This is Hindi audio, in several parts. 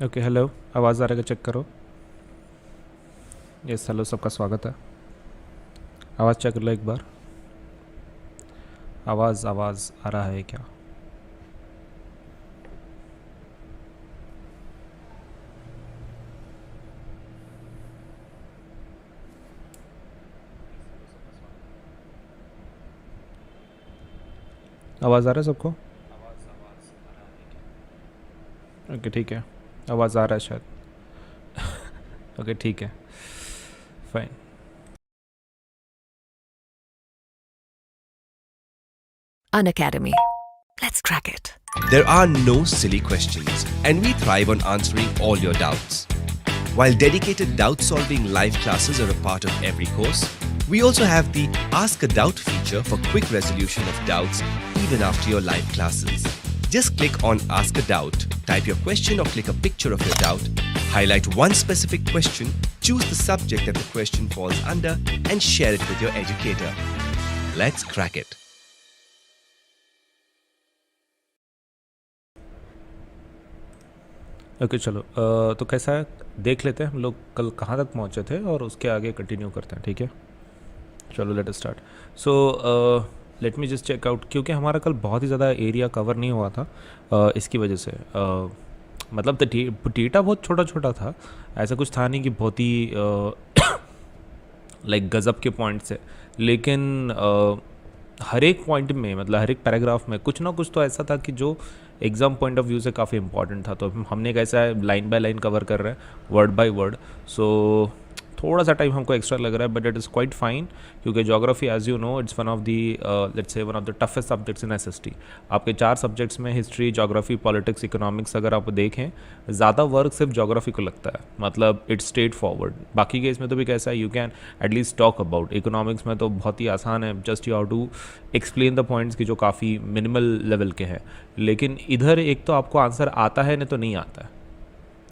Okay hello. आवाज़ आ रहा है? चेक करो। यस हेलो, सबका स्वागत है। आवाज़ चेक कर लो एक बार। आवाज़ आवाज़ आ रहा है क्या? आवाज़ आ रहा है सबको? ओके ठीक है। आवाज़ आ रहा है शायद। ओके ठीक है, fine. An academy. Let's crack it. There are no silly questions, and we thrive on answering all your doubts. While dedicated doubt solving live classes are a part of every course, we also have the Ask a Doubt feature for quick resolution of doubts even after your live classes. Just click on Ask a Doubt, type your question or click a picture of your doubt, highlight one specific question, choose the subject that the question falls under, and share it with your educator. Let's crack it. Okay चलो, तो कैसा है देख लेते हैं हम लोग कल कहाँ तक पहुँचे थे और उसके आगे कंटिन्यू करते हैं, ठीक है? चलो let start. So let me just check out, क्योंकि हमारा कल बहुत ही ज़्यादा एरिया कवर नहीं हुआ था इसकी वजह से। मतलब तो डेटा बहुत छोटा छोटा था, ऐसा कुछ था नहीं कि बहुत ही लाइक गज़ब के पॉइंट्स है। लेकिन हर एक पॉइंट में, मतलब हर एक पैराग्राफ में कुछ ना कुछ तो ऐसा था कि जो एग्ज़ाम पॉइंट ऑफ व्यू से काफ़ी इंपॉर्टेंट था। तो हमने कैसा है लाइन बाय लाइन कवर कर रहे हैं, वर्ड बाय वर्ड। सो थोड़ा सा टाइम हमको एक्स्ट्रा लग रहा है, but it is quite fine, क्योंकि geography as you know it's one of the let's say one of the toughest subjects in SST. आपके 4 सब्जेक्ट्स में हिस्ट्री, ज्योग्राफी, पॉलिटिक्स, इकोनॉमिक्स अगर आप देखें, ज़्यादा वर्क सिर्फ ज्योग्राफी को लगता है। मतलब इट्स स्ट्रेट फॉरवर्ड। बाकी के इसमें तो भी कैसा है, you can at least talk about. Economics में तो बहुत ही आसान है, just you have to explain the points की जो काफ़ी मिनिमल लेवल के हैं। लेकिन इधर एक तो आपको आंसर आता है, नहीं तो नहीं आता है,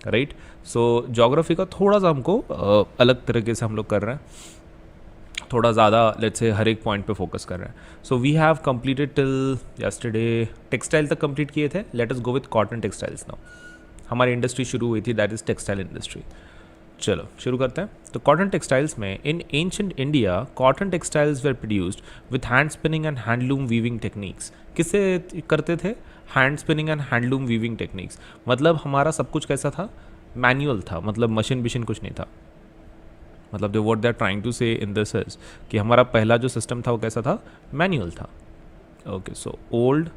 राइट? सो ज्योग्राफी का थोड़ा सा हमको अलग तरीके से हम लोग कर रहे हैं, थोड़ा ज़्यादा लेट्स से हर एक पॉइंट पे फोकस कर रहे हैं। So we have completed till yesterday, textile तक कंप्लीट किए थे। Let us go with cotton textiles now. हमारी इंडस्ट्री शुरू हुई थी, दैट इज़ टेक्सटाइल इंडस्ट्री। चलो शुरू करते हैं। तो कॉटन टेक्सटाइल्स में in ancient India cotton textiles were produced with hand spinning and handloom weaving techniques. किससे करते थे? Hand spinning and handloom weaving techniques. मतलब हमारा सब कुछ कैसा था? मैनुअल था, मतलब मशीन बिशीन कुछ नहीं था। मतलब they what they are trying to say in this is कि हमारा पहला जो सिस्टम था वो कैसा था? मैनुअल था। Okay, so old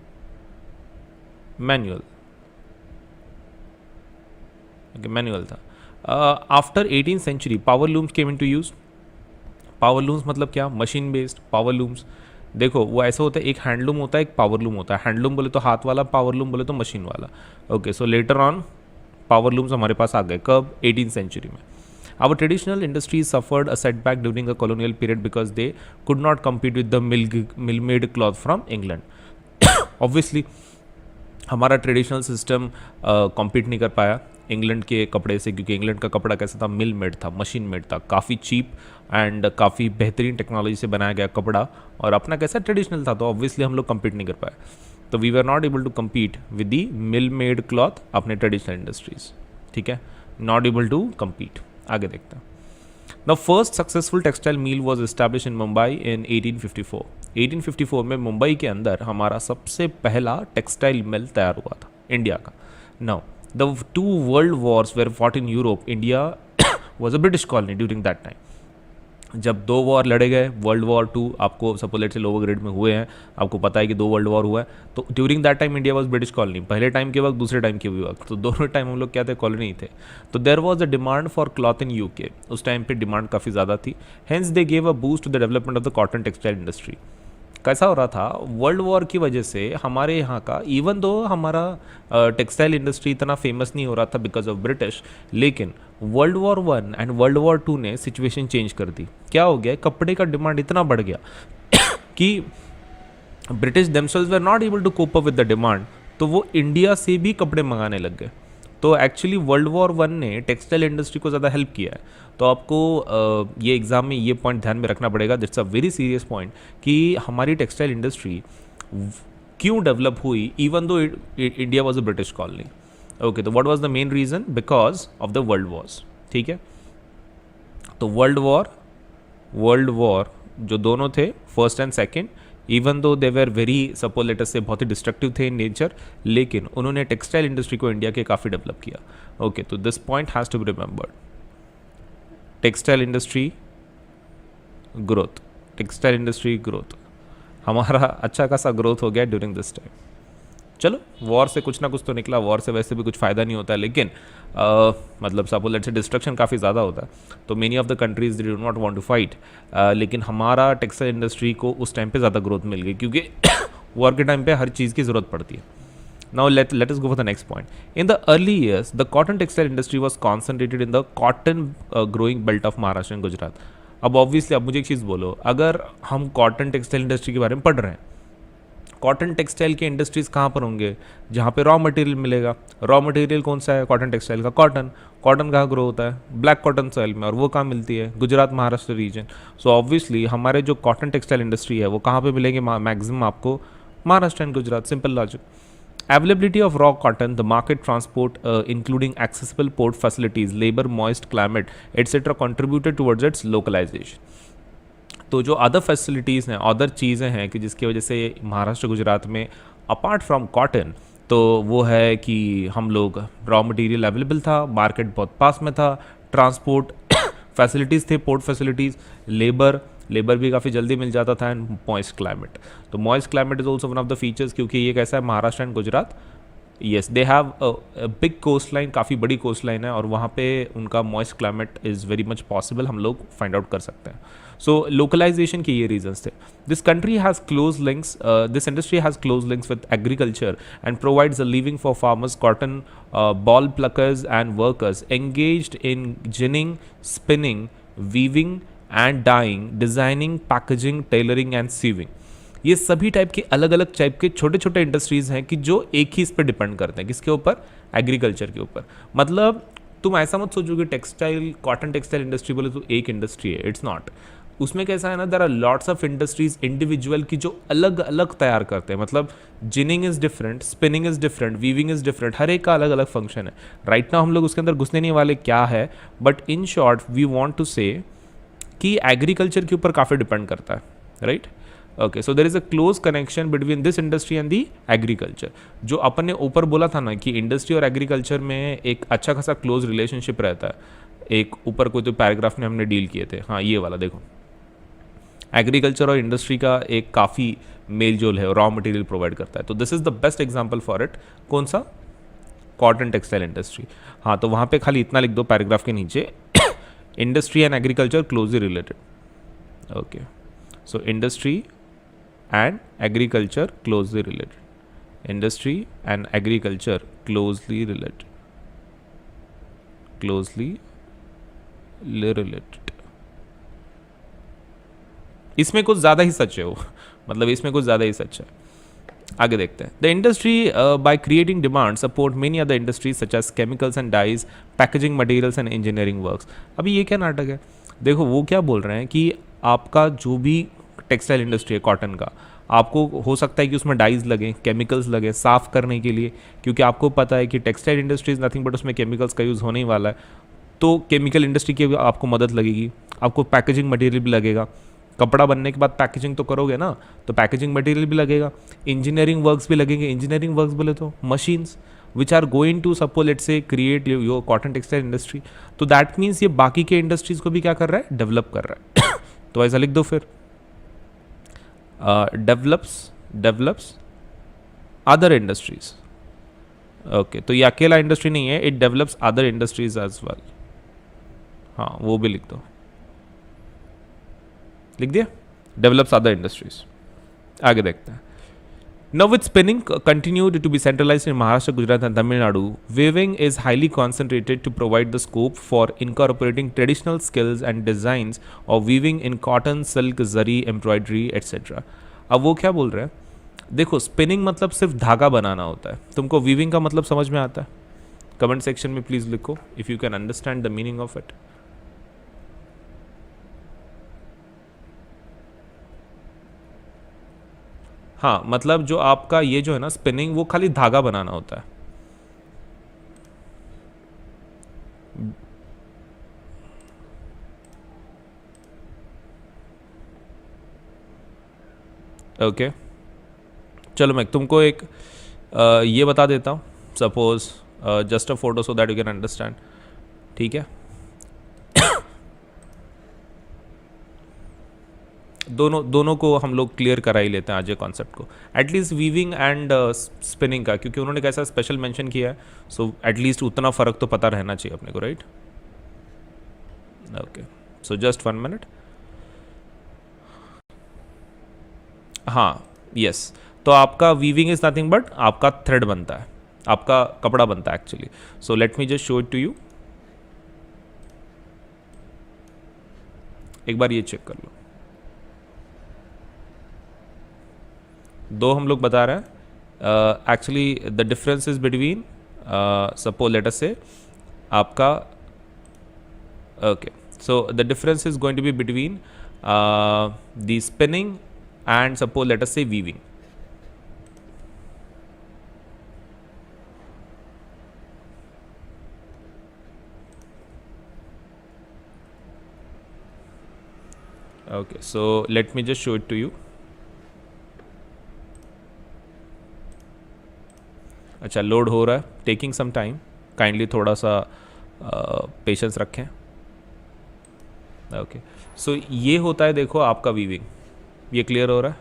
manual, okay manual था। After 18th century power looms came into use. Power looms मतलब क्या? Machine based power looms. देखो वो ऐसा होता है, एक हैंडलूम होता है, एक पावर लूम होता है। हैंडलूम बोले तो हाथ वाला, पावर लूम बोले तो मशीन वाला। Okay, so later on power looms हमारे पास आ गए। कब? 18th सेंचुरी में। Our traditional industries suffered a setback during the colonial period because they could not compete with the mill-made cloth from England. Obviously, हमारा ट्रेडिशनल सिस्टम कॉम्पीट नहीं कर पाया इंग्लैंड के कपड़े से, क्योंकि इंग्लैंड का कपड़ा कैसा था? मिल मेड था, मशीन मेड था, काफ़ी चीप एंड काफ़ी बेहतरीन टेक्नोलॉजी से बनाया गया कपड़ा, और अपना कैसा ट्रेडिशनल था। तो ऑब्वियसली हम लोग कम्पीट नहीं कर पाए। तो we were not able to compete with the mill made cloth अपने ट्रेडिशनल इंडस्ट्रीज, ठीक है? Not able to compete. आगे देखते हैं। The first successful textile mill was establish in Mumbai in 1854। 1854 में मुंबई के अंदर हमारा सबसे पहला टेक्सटाइल मिल तैयार हुआ था इंडिया का। Now the 2 world wars were fought in Europe, India was a British colony during that time. जब 2 वॉर लड़े गए, वर्ल्ड वॉर 2 आपको सपोलेट से लोअर ग्रेड में हुए हैं, आपको पता है कि 2 वर्ल्ड वॉर हुआ है। तो during that time India was British colony, पहले टाइम के वक्त, दूसरे टाइम के भी वक्त। तो दोनों टाइम हम लोग क्या थे? कॉलोनी थे। तो there was a demand for cloth in UK. उस टाइम पे डिमांड काफ़ी ज़्यादा थी। Hence they gave a boost to the development of the cotton textile industry. कैसा हो रहा था? वर्ल्ड वॉर की वजह से हमारे यहाँ का, इवन दो हमारा टेक्सटाइल इंडस्ट्री इतना फेमस नहीं हो रहा था बिकॉज ऑफ ब्रिटिश, लेकिन world war 1 and world war 2 ने सिचुएशन चेंज कर दी। क्या हो गया? कपड़े का डिमांड इतना बढ़ गया कि British themselves were not able to cope up with the demand, तो वो इंडिया से भी कपड़े मंगाने लग गए। तो एक्चुअली वर्ल्ड वॉर 1 ने टेक्सटाइल इंडस्ट्री को ज़्यादा हेल्प किया है। तो आपको ये एग्ज़ाम में ये पॉइंट ध्यान में रखना पड़ेगा, that's a very serious point, कि हमारी टेक्सटाइल इंडस्ट्री क्यों डेवलप हुई even though India was a British colony. Okay, तो what was the main reason? Because of the world wars, ठीक है। तो वर्ल्ड वॉर जो दोनों थे, first and second, even though they were very suppose let us से बहुत ही डिस्ट्रक्टिव थे इन नेचर, लेकिन उन्होंने टेक्सटाइल इंडस्ट्री को इंडिया के काफ़ी डेवलप किया। ओके, तो this point has to be remembered. Textile industry growth, textile industry growth, हमारा अच्छा खासा ग्रोथ हो गया ड्यूरिंग दिस टाइम। चलो, वॉर से कुछ ना कुछ तो निकला, वॉर से वैसे भी कुछ फ़ायदा नहीं होता है, लेकिन मतलब सपोज लेट से डिस्ट्रक्शन काफ़ी ज़्यादा होता है, तो many of the countries they do not want to fight, लेकिन हमारा टेक्सटाइल इंडस्ट्री को उस टाइम पे ज़्यादा ग्रोथ मिल गई, क्योंकि वॉर के टाइम पे हर चीज़ की ज़रूरत पड़ती है। Now let us go for the next point. In the early years, the cotton textile industry was concentrated in the cotton growing belt of Maharashtra and Gujarat. अब ऑब्वियसली अब मुझे एक चीज़ बोलो, अगर हम कॉटन टेक्सटाइल इंडस्ट्री के बारे में पढ़ रहे हैं, कॉटन टेक्सटाइल के इंडस्ट्रीज कहाँ पर होंगे? जहाँ पे रॉ मटेरियल मिलेगा। रॉ मटेरियल कौन सा है कॉटन टेक्सटाइल का? कॉटन। कॉटन कहाँ ग्रो होता है? ब्लैक कॉटन सॉइल में, और वो कहाँ मिलती है? Gujarat Maharashtra region. So obviously हमारे जो कॉटन टेक्सटाइल इंडस्ट्री है वो कहाँ पे मिलेंगे? मैक्सिमम आपको Maharashtra and Gujarat, simple logic. Availability of raw cotton, the market transport, including accessible port facilities, labor, moist climate, etc., contributed towards its localization. तो जो अदर फैसिलिटीज़ हैं, अदर चीज़ें हैं कि जिसकी वजह से महाराष्ट्र गुजरात में अपार्ट फ्रॉम कॉटन, तो वो है कि हम लोग रॉ मटेरियल अवेलेबल था, मार्केट बहुत पास में था, ट्रांसपोर्ट फैसिलिटीज़ थे, पोर्ट फैसिलिटीज़, लेबर भी काफ़ी जल्दी मिल जाता था, एंड मॉइस्ट क्लाइमेट। तो moist climate is also one of the features, क्योंकि ये कैसा है, Maharashtra and Gujarat, yes they have big coast line, काफ़ी बड़ी कोस्ट लाइन है, और वहाँ पे उनका moist climate is very much possible, हम लोग फाइंड आउट कर सकते हैं। सो लोकलाइजेशन के ये रीजंस थे। This country has close links, this industry has close links with agriculture and provides a living for farmers, cotton boll pluckers and workers engaged in ginning, spinning, weaving and dyeing, designing, packaging, tailoring and sewing. ये सभी टाइप के अलग अलग टाइप के छोटे छोटे इंडस्ट्रीज़ हैं कि जो एक ही इस पर डिपेंड करते हैं, किसके ऊपर? एग्रीकल्चर के ऊपर। मतलब तुम ऐसा मत सोचो कि टेक्सटाइल, कॉटन टेक्सटाइल इंडस्ट्री बोले तो एक इंडस्ट्री है, इट्स नॉट। उसमें कैसा है ना, there are lots of industries individual की जो अलग अलग तैयार करते हैं। मतलब ginning is different, spinning is different, weaving is different, हर एक का अलग अलग फंक्शन है। राइट नाउ हम लोग उसके अंदर घुसने नहीं वाले क्या है, but in short we want to say कि एग्रीकल्चर के ऊपर काफ़ी डिपेंड करता है, right? Okay, so there is a close connection between this industry and the agriculture. जो अपन ने ऊपर बोला था ना कि इंडस्ट्री और एग्रीकल्चर में एक अच्छा खासा क्लोज रिलेशनशिप रहता है, एक ऊपर कोई तो पैराग्राफ में हमने डील किए थे, हाँ ये वाला देखो, एग्रीकल्चर और इंडस्ट्री का एक काफ़ी मेल जोल है, रॉ मटेरियल प्रोवाइड करता है। तो this is the best example for it. कौन सा? Cotton textile industry. हाँ, तो वहाँ पे खाली इतना लिख दो पैराग्राफ के नीचे, industry and agriculture closely related. Okay, so industry and agriculture closely related. Industry and agriculture closely related. Closely related. इसमें कुछ ज़्यादा ही सच है वो, मतलब इसमें कुछ ज़्यादा ही सच है। आगे देखते हैं। The industry by creating demand support many other industries such as chemicals and dyes, packaging materials and engineering works. अभी ये क्या नाटक है? देखो वो क्या बोल रहे हैं कि आपका जो भी टेक्सटाइल इंडस्ट्री है कॉटन का, आपको हो सकता है कि उसमें डाइज लगे, केमिकल्स लगे साफ़ करने के लिए, क्योंकि आपको पता है कि textile industry is nothing but उसमें केमिकल्स का यूज़ होने ही वाला है। तो केमिकल इंडस्ट्री की भी आपको मदद लगेगी, आपको पैकेजिंग मटेरियल भी लगेगा, कपड़ा बनने के बाद पैकेजिंग तो करोगे ना, तो पैकेजिंग मटेरियल भी लगेगा, इंजीनियरिंग वर्क्स भी लगेंगे। इंजीनियरिंग वर्क्स बोले तो machines which are going to suppose let's say create your cotton textile industry. तो दैट मीन्स ये बाकी के इंडस्ट्रीज को भी क्या कर रहा है? डेवलप कर रहा है। तो ऐसा लिख दो फिर, डेवलप्स अदर इंडस्ट्रीज। ओके, तो ये अकेला इंडस्ट्री नहीं है, it develops other industries as well. हाँ, वो भी लिख दो, लिख दिया, डेवलप्स अदर इंडस्ट्रीज। आगे देखते हैं। Now with spinning continued to be centralized in Maharashtra, Gujarat and Tamil Nadu, weaving is highly concentrated to provide the scope for incorporating traditional skills and designs of weaving in cotton, silk, zari, embroidery, etc. अब वो क्या बोल रहे हैं? देखो, स्पिनिंग मतलब सिर्फ धागा बनाना होता है। तुमको वीविंग का मतलब समझ में आता है? कमेंट सेक्शन में प्लीज़ लिखो if you can understand the meaning of it. हाँ, मतलब जो आपका ये जो है ना स्पिनिंग, वो खाली धागा बनाना होता है, ओके चलो मैं तुमको एक ये बता देता हूँ, suppose just a photo so that you can understand, ठीक है। दोनों को हम लोग क्लियर करा ही लेते हैं आज ये कॉन्सेप्ट को, एटलीस्ट वीविंग एंड स्पिनिंग का, क्योंकि उन्होंने कैसा स्पेशल मेंशन किया है, सो एटलीस्ट उतना फ़र्क तो पता रहना चाहिए अपने को, right. Okay so just 1 minute. हाँ यस, तो आपका वीविंग इज़ नथिंग बट आपका थ्रेड बनता है, आपका कपड़ा बनता है actually. So let me just show it to you, एक बार ये चेक कर लो। दो हम लोग बता रहे हैं actually the difference is between suppose let us say आपका okay, so the difference is going to be between the spinning and suppose let us say weaving. Okay, so let me just show it to you. अच्छा लोड हो रहा है, टेकिंग सम टाइम, काइंडली थोड़ा सा पेशेंस रखें। ओके सो ये होता है देखो आपका वीविंग, ये क्लियर हो रहा है,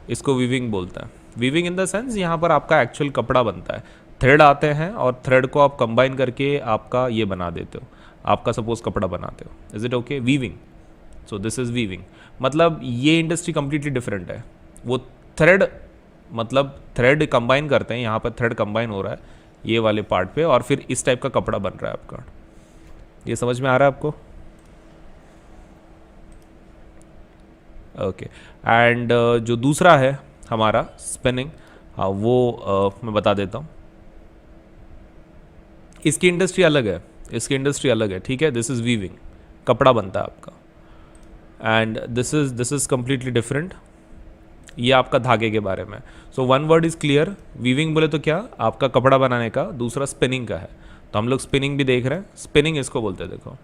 इसको वीविंग बोलता है। वीविंग इन द सेंस यहाँ पर आपका एक्चुअल कपड़ा बनता है, थ्रेड आते हैं और थ्रेड को आप कंबाइन करके आपका ये बना देते हो, आपका सपोज कपड़ा बनाते हो। Is it okay? Weaving, so this is weaving. मतलब ये इंडस्ट्री कम्प्लीटली डिफरेंट है, वो थ्रेड मतलब थ्रेड कंबाइन करते हैं, यहाँ पर थ्रेड कंबाइन हो रहा है ये वाले पार्ट पे और फिर इस टाइप का कपड़ा बन रहा है आपका। ये समझ में आ रहा है आपको? ओके एंड जो दूसरा है हमारा स्पिनिंग, हाँ वो मैं बता देता हूँ। इसकी इंडस्ट्री अलग है, इसकी इंडस्ट्री अलग है, ठीक है। दिस इज़ वीविंग, कपड़ा बनता है आपका, and this is completely different. ये आपका धागे के बारे में। So one word is clear, weaving बोले तो क्या आपका कपड़ा बनाने का, दूसरा स्पिनिंग का है। तो हम लोग स्पिनिंग भी देख रहे हैं, स्पिनिंग इसको बोलते हैं। देखो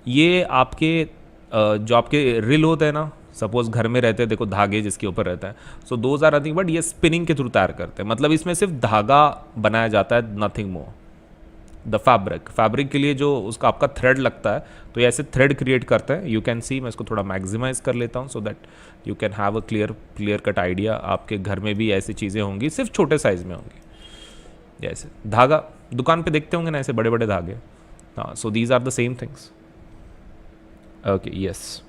ये आपके जो आपके रिल होते हैं ना, सपोज घर में रहते हैं, देखो धागे जिसके ऊपर रहता है, so those are nothing but ये स्पिनिंग के थ्रू तैयार करते हैं। मतलब इसमें सिर्फ धागा बनाया जाता है, नथिंग मोर। द फैब्रिक के लिए जो उसका आपका थ्रेड लगता है, तो ये ऐसे थ्रेड क्रिएट करते हैं। यू कैन सी, मैं इसको थोड़ा मैक्सिमाइज कर लेता हूँ सो that you can have a clear cut idea. आपके घर में भी ऐसी चीज़ें होंगी, सिर्फ छोटे साइज़ में होंगी। जैसे धागा दुकान पे देखते होंगे ना, ऐसे बड़े बड़े धागे। हाँ, so these are the same things. Okay yes,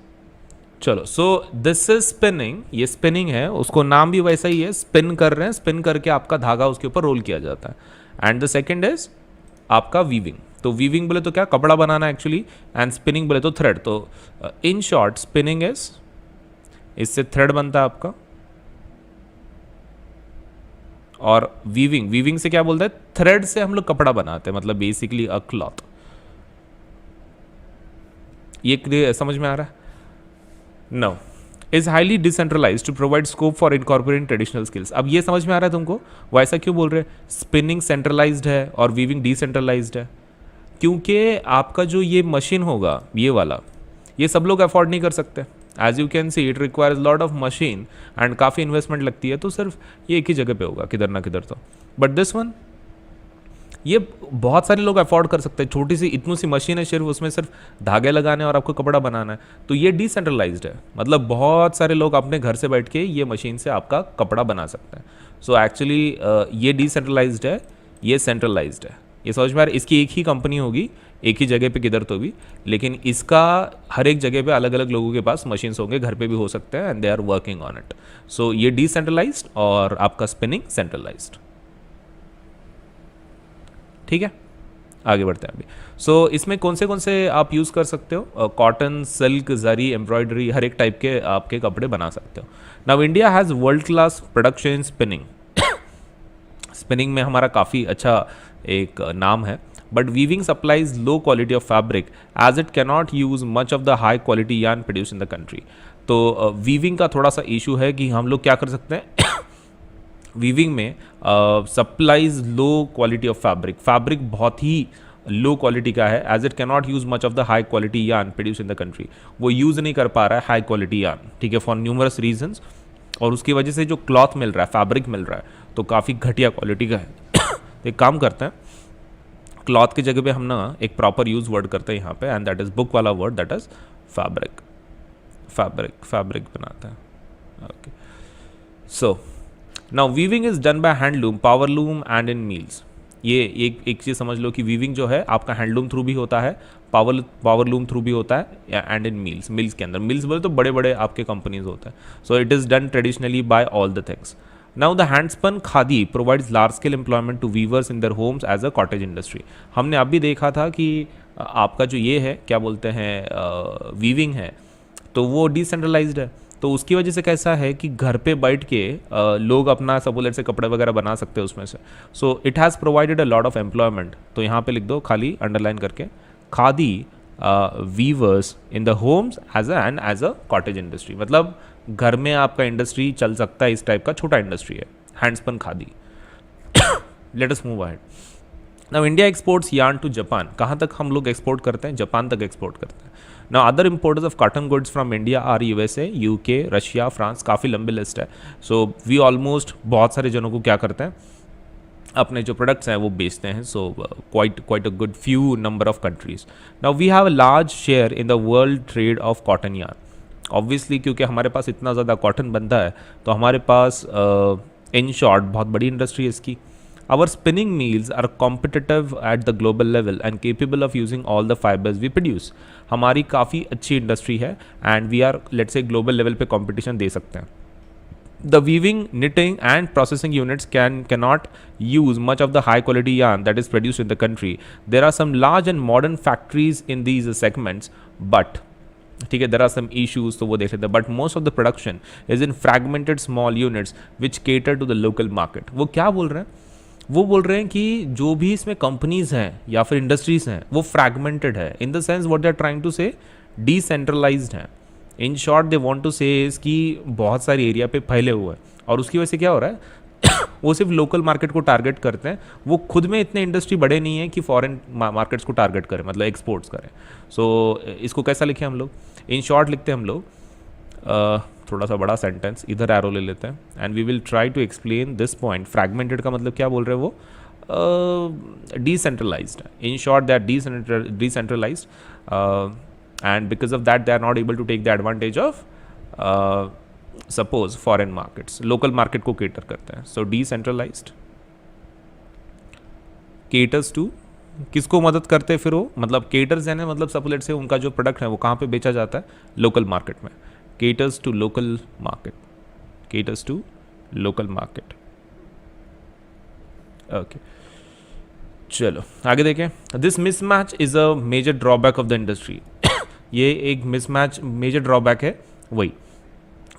चलो सो दिस इज स्पिनिंग। ये स्पिनिंग है, उसको नाम भी वैसा ही है, स्पिन कर रहे हैं, स्पिन करके आपका धागा उसके ऊपर रोल किया जाता है। एंड द सेकेंड इज आपका वीविंग। तो वीविंग बोले तो क्या, कपड़ा बनाना एक्चुअली, एंड स्पिनिंग बोले तो थ्रेड। तो इन शॉर्ट स्पिनिंग इज, इससे थ्रेड बनता है आपका, और वीविंग से क्या बोलता है, थ्रेड से हम लोग कपड़ा बनाते हैं, मतलब बेसिकली अ क्लॉथ। ये क्लियर समझ में आ रहा है? No, is highly decentralize to provide scope for incorporating traditional skills. अब ये समझ में आ रहा है तुमको, वो ऐसा क्यों बोल रहे हैं? स्पिनिंग सेंट्रलाइज्ड है और वीविंग डिसेंट्रलाइज्ड है, क्योंकि आपका जो ये मशीन होगा ये वाला, ये सब लोग अफोर्ड नहीं कर सकते। As you can see it requires lot of machine and काफ़ी इन्वेस्टमेंट लगती है, तो सिर्फ ये एक ही जगह पे होगा, किधर ना किधर तो। बट दिस वन, ये बहुत सारे लोग अफोर्ड कर सकते हैं। छोटी सी इतनी सी मशीन है, सिर्फ उसमें सिर्फ धागे लगाने और आपको कपड़ा बनाना है, तो ये डिसेंट्रलाइज्ड है। मतलब बहुत सारे लोग अपने घर से बैठ के ये मशीन से आपका कपड़ा बना सकते हैं। सो एक्चुअली ये डिसेंट्रलाइज्ड है, ये सेंट्रलाइज्ड है। ये समझ में आ रहा है? इसकी एक ही कंपनी होगी, एक ही जगह पे किधर तो भी, लेकिन इसका हर एक जगह पे अलग अलग लोगों के पास मशीन्स होंगे, घर पे भी हो सकते हैं, and they are working on it. So ये डिसेंट्रलाइज्ड और आपका स्पिनिंग सेंट्रलाइज्ड। ठीक है, आगे बढ़ते हैं अभी। सो इसमें कौन से आप यूज़ कर सकते हो? कॉटन, सिल्क, जरी, एम्ब्रॉयडरी, हर एक टाइप के आपके कपड़े बना सकते हो। Now India has world class production in spinning. Spinning में हमारा काफ़ी अच्छा एक नाम है, but weaving supplies low quality of fabric as it cannot use much of the high quality yarn produce in the country. तो वीविंग का थोड़ा सा इशू है कि हम लोग क्या कर सकते हैं, वीविंग में supplies low quality of fabric बहुत ही लो क्वालिटी का है, as it cannot use much of the high quality yarn produce in the country. वो यूज़ नहीं कर पा रहा है हाई क्वालिटी यार्न, ठीक है, फॉर न्यूमरस रीजंस। और उसकी वजह से जो क्लॉथ मिल रहा है, फैब्रिक मिल रहा है, तो काफ़ी घटिया क्वालिटी का है। तो एक काम करते हैं, क्लॉथ की जगह पे हम ना एक प्रॉपर यूज वर्ड करते हैं यहाँ पे, एंड दैट इज बुक वाला word, that is fabric. Fabric बनाते हैं। Okay, so now weaving is done by handloom, powerloom and in mills. ये एक चीज़ समझ लो कि वीविंग जो है आपका हैंडलूम थ्रू भी होता है, पावरलूम थ्रू भी होता है, एंड इन मिल्स के अंदर। मिल्स बोले तो बड़े बड़े आपके कंपनीज होते हैं। So it is done traditionally by all the things. Now the handspun khadi provides large scale employment to weavers in their homes as a cottage industry. हमने अब भी देखा था कि आपका जो ये है क्या बोलते हैं वीविंग है, तो वो डिसेंट्रलाइज्ड है, तो उसकी वजह से कैसा है कि घर पे बैठ के लोग अपना सपोलेट से कपड़े वगैरह बना सकते हैं उसमें से। So it has provided a lot of employment. तो यहाँ पे लिख दो खाली अंडरलाइन करके, khadi weavers in the homes as a cottage industry, मतलब घर में आपका इंडस्ट्री चल सकता है, इस टाइप का छोटा इंडस्ट्री है handspun khadi. Let us move ahead. Now India exports yarn to Japan. कहाँ तक हम लोग एक्सपोर्ट करते हैं? जापान तक एक्सपोर्ट करते हैं। Now other importers of cotton goods from India are USA, UK, Russia, France. काफ़ी लंबी लिस्ट है। सो वी ऑलमोस्ट बहुत सारे जनों को क्या करते हैं, अपने जो प्रोडक्ट्स हैं वो बेचते हैं। So quite a good few number of countries. Now we have a large share in the world trade of cotton yarn. Obviously क्योंकि हमारे पास इतना ज़्यादा कॉटन बनता है, तो हमारे पास इन शॉर्ट बहुत बड़ी इंडस्ट्री है इसकी। Our spinning mills are competitive at the global level and capable of using all the fibers we produce. हमारी काफ़ी अच्छी इंडस्ट्री है and we are let's say global level पे कंपटीशन दे सकते हैं। The weaving, knitting and processing units cannot use much of the high quality yarn that is produced in the country. There are some large and modern factories in these segments, but ठीक है, there are some issues, तो वो देख लेते हैं। But most of the production is in fragmented small units which cater to the local market. वो क्या बोल रहे हैं? वो बोल रहे हैं कि जो भी इसमें कंपनीज हैं या फिर इंडस्ट्रीज हैं वो फ्रैगमेंटेड है, in the sense what they are trying to say decentralized है। In short they want to say कि बहुत सारी एरिया पे फैले हुए हैं, और उसकी वजह से क्या हो रहा है वो सिर्फ लोकल मार्केट को टारगेट करते हैं। वो खुद में इतने इंडस्ट्री बड़े नहीं है कि फॉरेन मार्केट्स को टारगेट करें, मतलब एक्सपोर्ट्स करें। सो इसको कैसा लिखे हम लोग? इन शॉर्ट लिखते हैं हम लोग थोड़ा सा बड़ा सेंटेंस, इधर एरो ले लेते हैं, and we will try to explain this point. Fragmented का मतलब क्या बोल रहे हैं वो? Decentralized. In short they are decentralized and because of that they are not able to take the advantage of suppose foreign markets, local market को केटर करते हैं। सो डिसेंट्रलाइज्ड केटर्स टू, किसको मदद करते हैं फिर वो? मतलब केटर्स यानी मतलब सपोलेट से उनका जो प्रोडक्ट है वो कहाँ पे बेचा जाता है? लोकल मार्केट में। caters to local market। Okay, चलो आगे देखें। This mismatch is a major drawback of the industry. ये एक मिसमैच मेजर ड्रॉबैक है। वही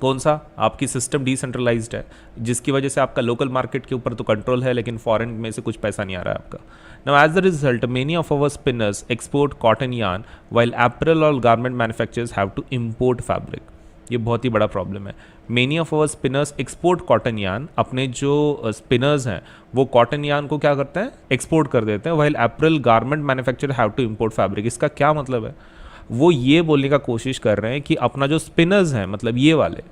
कौन सा? आपकी सिस्टम डिसेंट्रलाइज्ड है, जिसकी वजह से आपका लोकल मार्केट के ऊपर तो कंट्रोल है, लेकिन फॉरेन में से कुछ पैसा नहीं आ रहा है आपका। Now as the result many of our spinners export cotton yarn while apparel और garment manufacturers have to import fabric. ये बहुत ही बड़ा प्रॉब्लम है। Many of our spinners export cotton yarn, अपने जो स्पिनर्स हैं वो कॉटन यार्न को क्या करते हैं? एक्सपोर्ट कर देते हैं। While apparel garment manufacturer have to import fabric. इसका क्या मतलब है? वो ये बोलने का कोशिश कर रहे हैं कि अपना जो स्पिनर्स हैं, मतलब ये वाले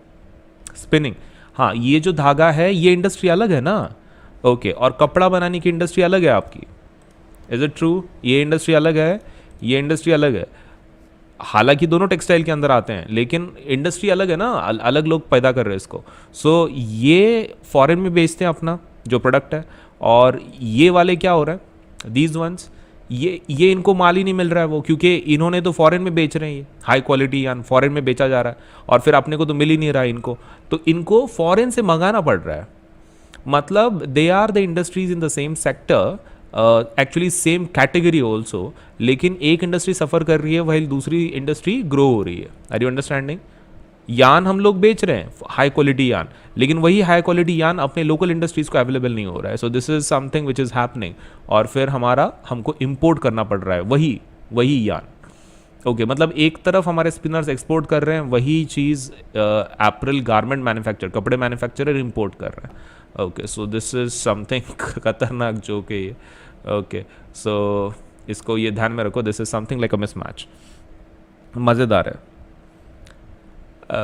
स्पिनिंग, हाँ ये जो धागा है ये इंडस्ट्री अलग है ना, ओके, और कपड़ा बनाने की इंडस्ट्री अलग है आपकी। Is it true? ये इंडस्ट्री अलग है, ये इंडस्ट्री अलग है। हालांकि दोनों टेक्सटाइल के अंदर आते हैं, लेकिन इंडस्ट्री अलग है ना, अलग लोग पैदा कर रहे हैं इसको। सो ये फॉरेन में बेचते हैं अपना जो प्रोडक्ट है, और ये वाले क्या हो रहा है? दीज वंस ये इनको माल ही नहीं मिल रहा है वो, क्योंकि इन्होंने तो फॉरेन में बेच रहे हैं, ये हाई क्वालिटी यान फॉरेन में बेचा जा रहा है, और फिर अपने को तो मिल ही नहीं रहा है इनको, तो इनको फॉरेन से मंगाना पड़ रहा है। मतलब they are the industries in the same sector, actually same category also, लेकिन एक इंडस्ट्री सफ़र कर रही है वही दूसरी इंडस्ट्री ग्रो हो रही है। Are you understanding? यान हम लोग बेच रहे हैं हाई क्वालिटी यान, लेकिन वही हाई क्वालिटी यान अपने लोकल इंडस्ट्रीज़ को अवेलेबल नहीं हो रहा है। सो this is something which is happening, और फिर हमको इम्पोर्ट करना पड़ रहा है वही यान। ओके, मतलब एक तरफ हमारे स्पिनर्स एक्सपोर्ट कर रहे हैं वही चीज़, एपरल गारमेंट मैन्युफैक्चर, कपड़े मैन्युफैक्चरर इम्पोर्ट कर रहे हैं। Okay, so this is something खतरनाक जो कि ये, ओके, सो इसको ये ध्यान में रखो, this is something like a mismatch. मज़ेदार है।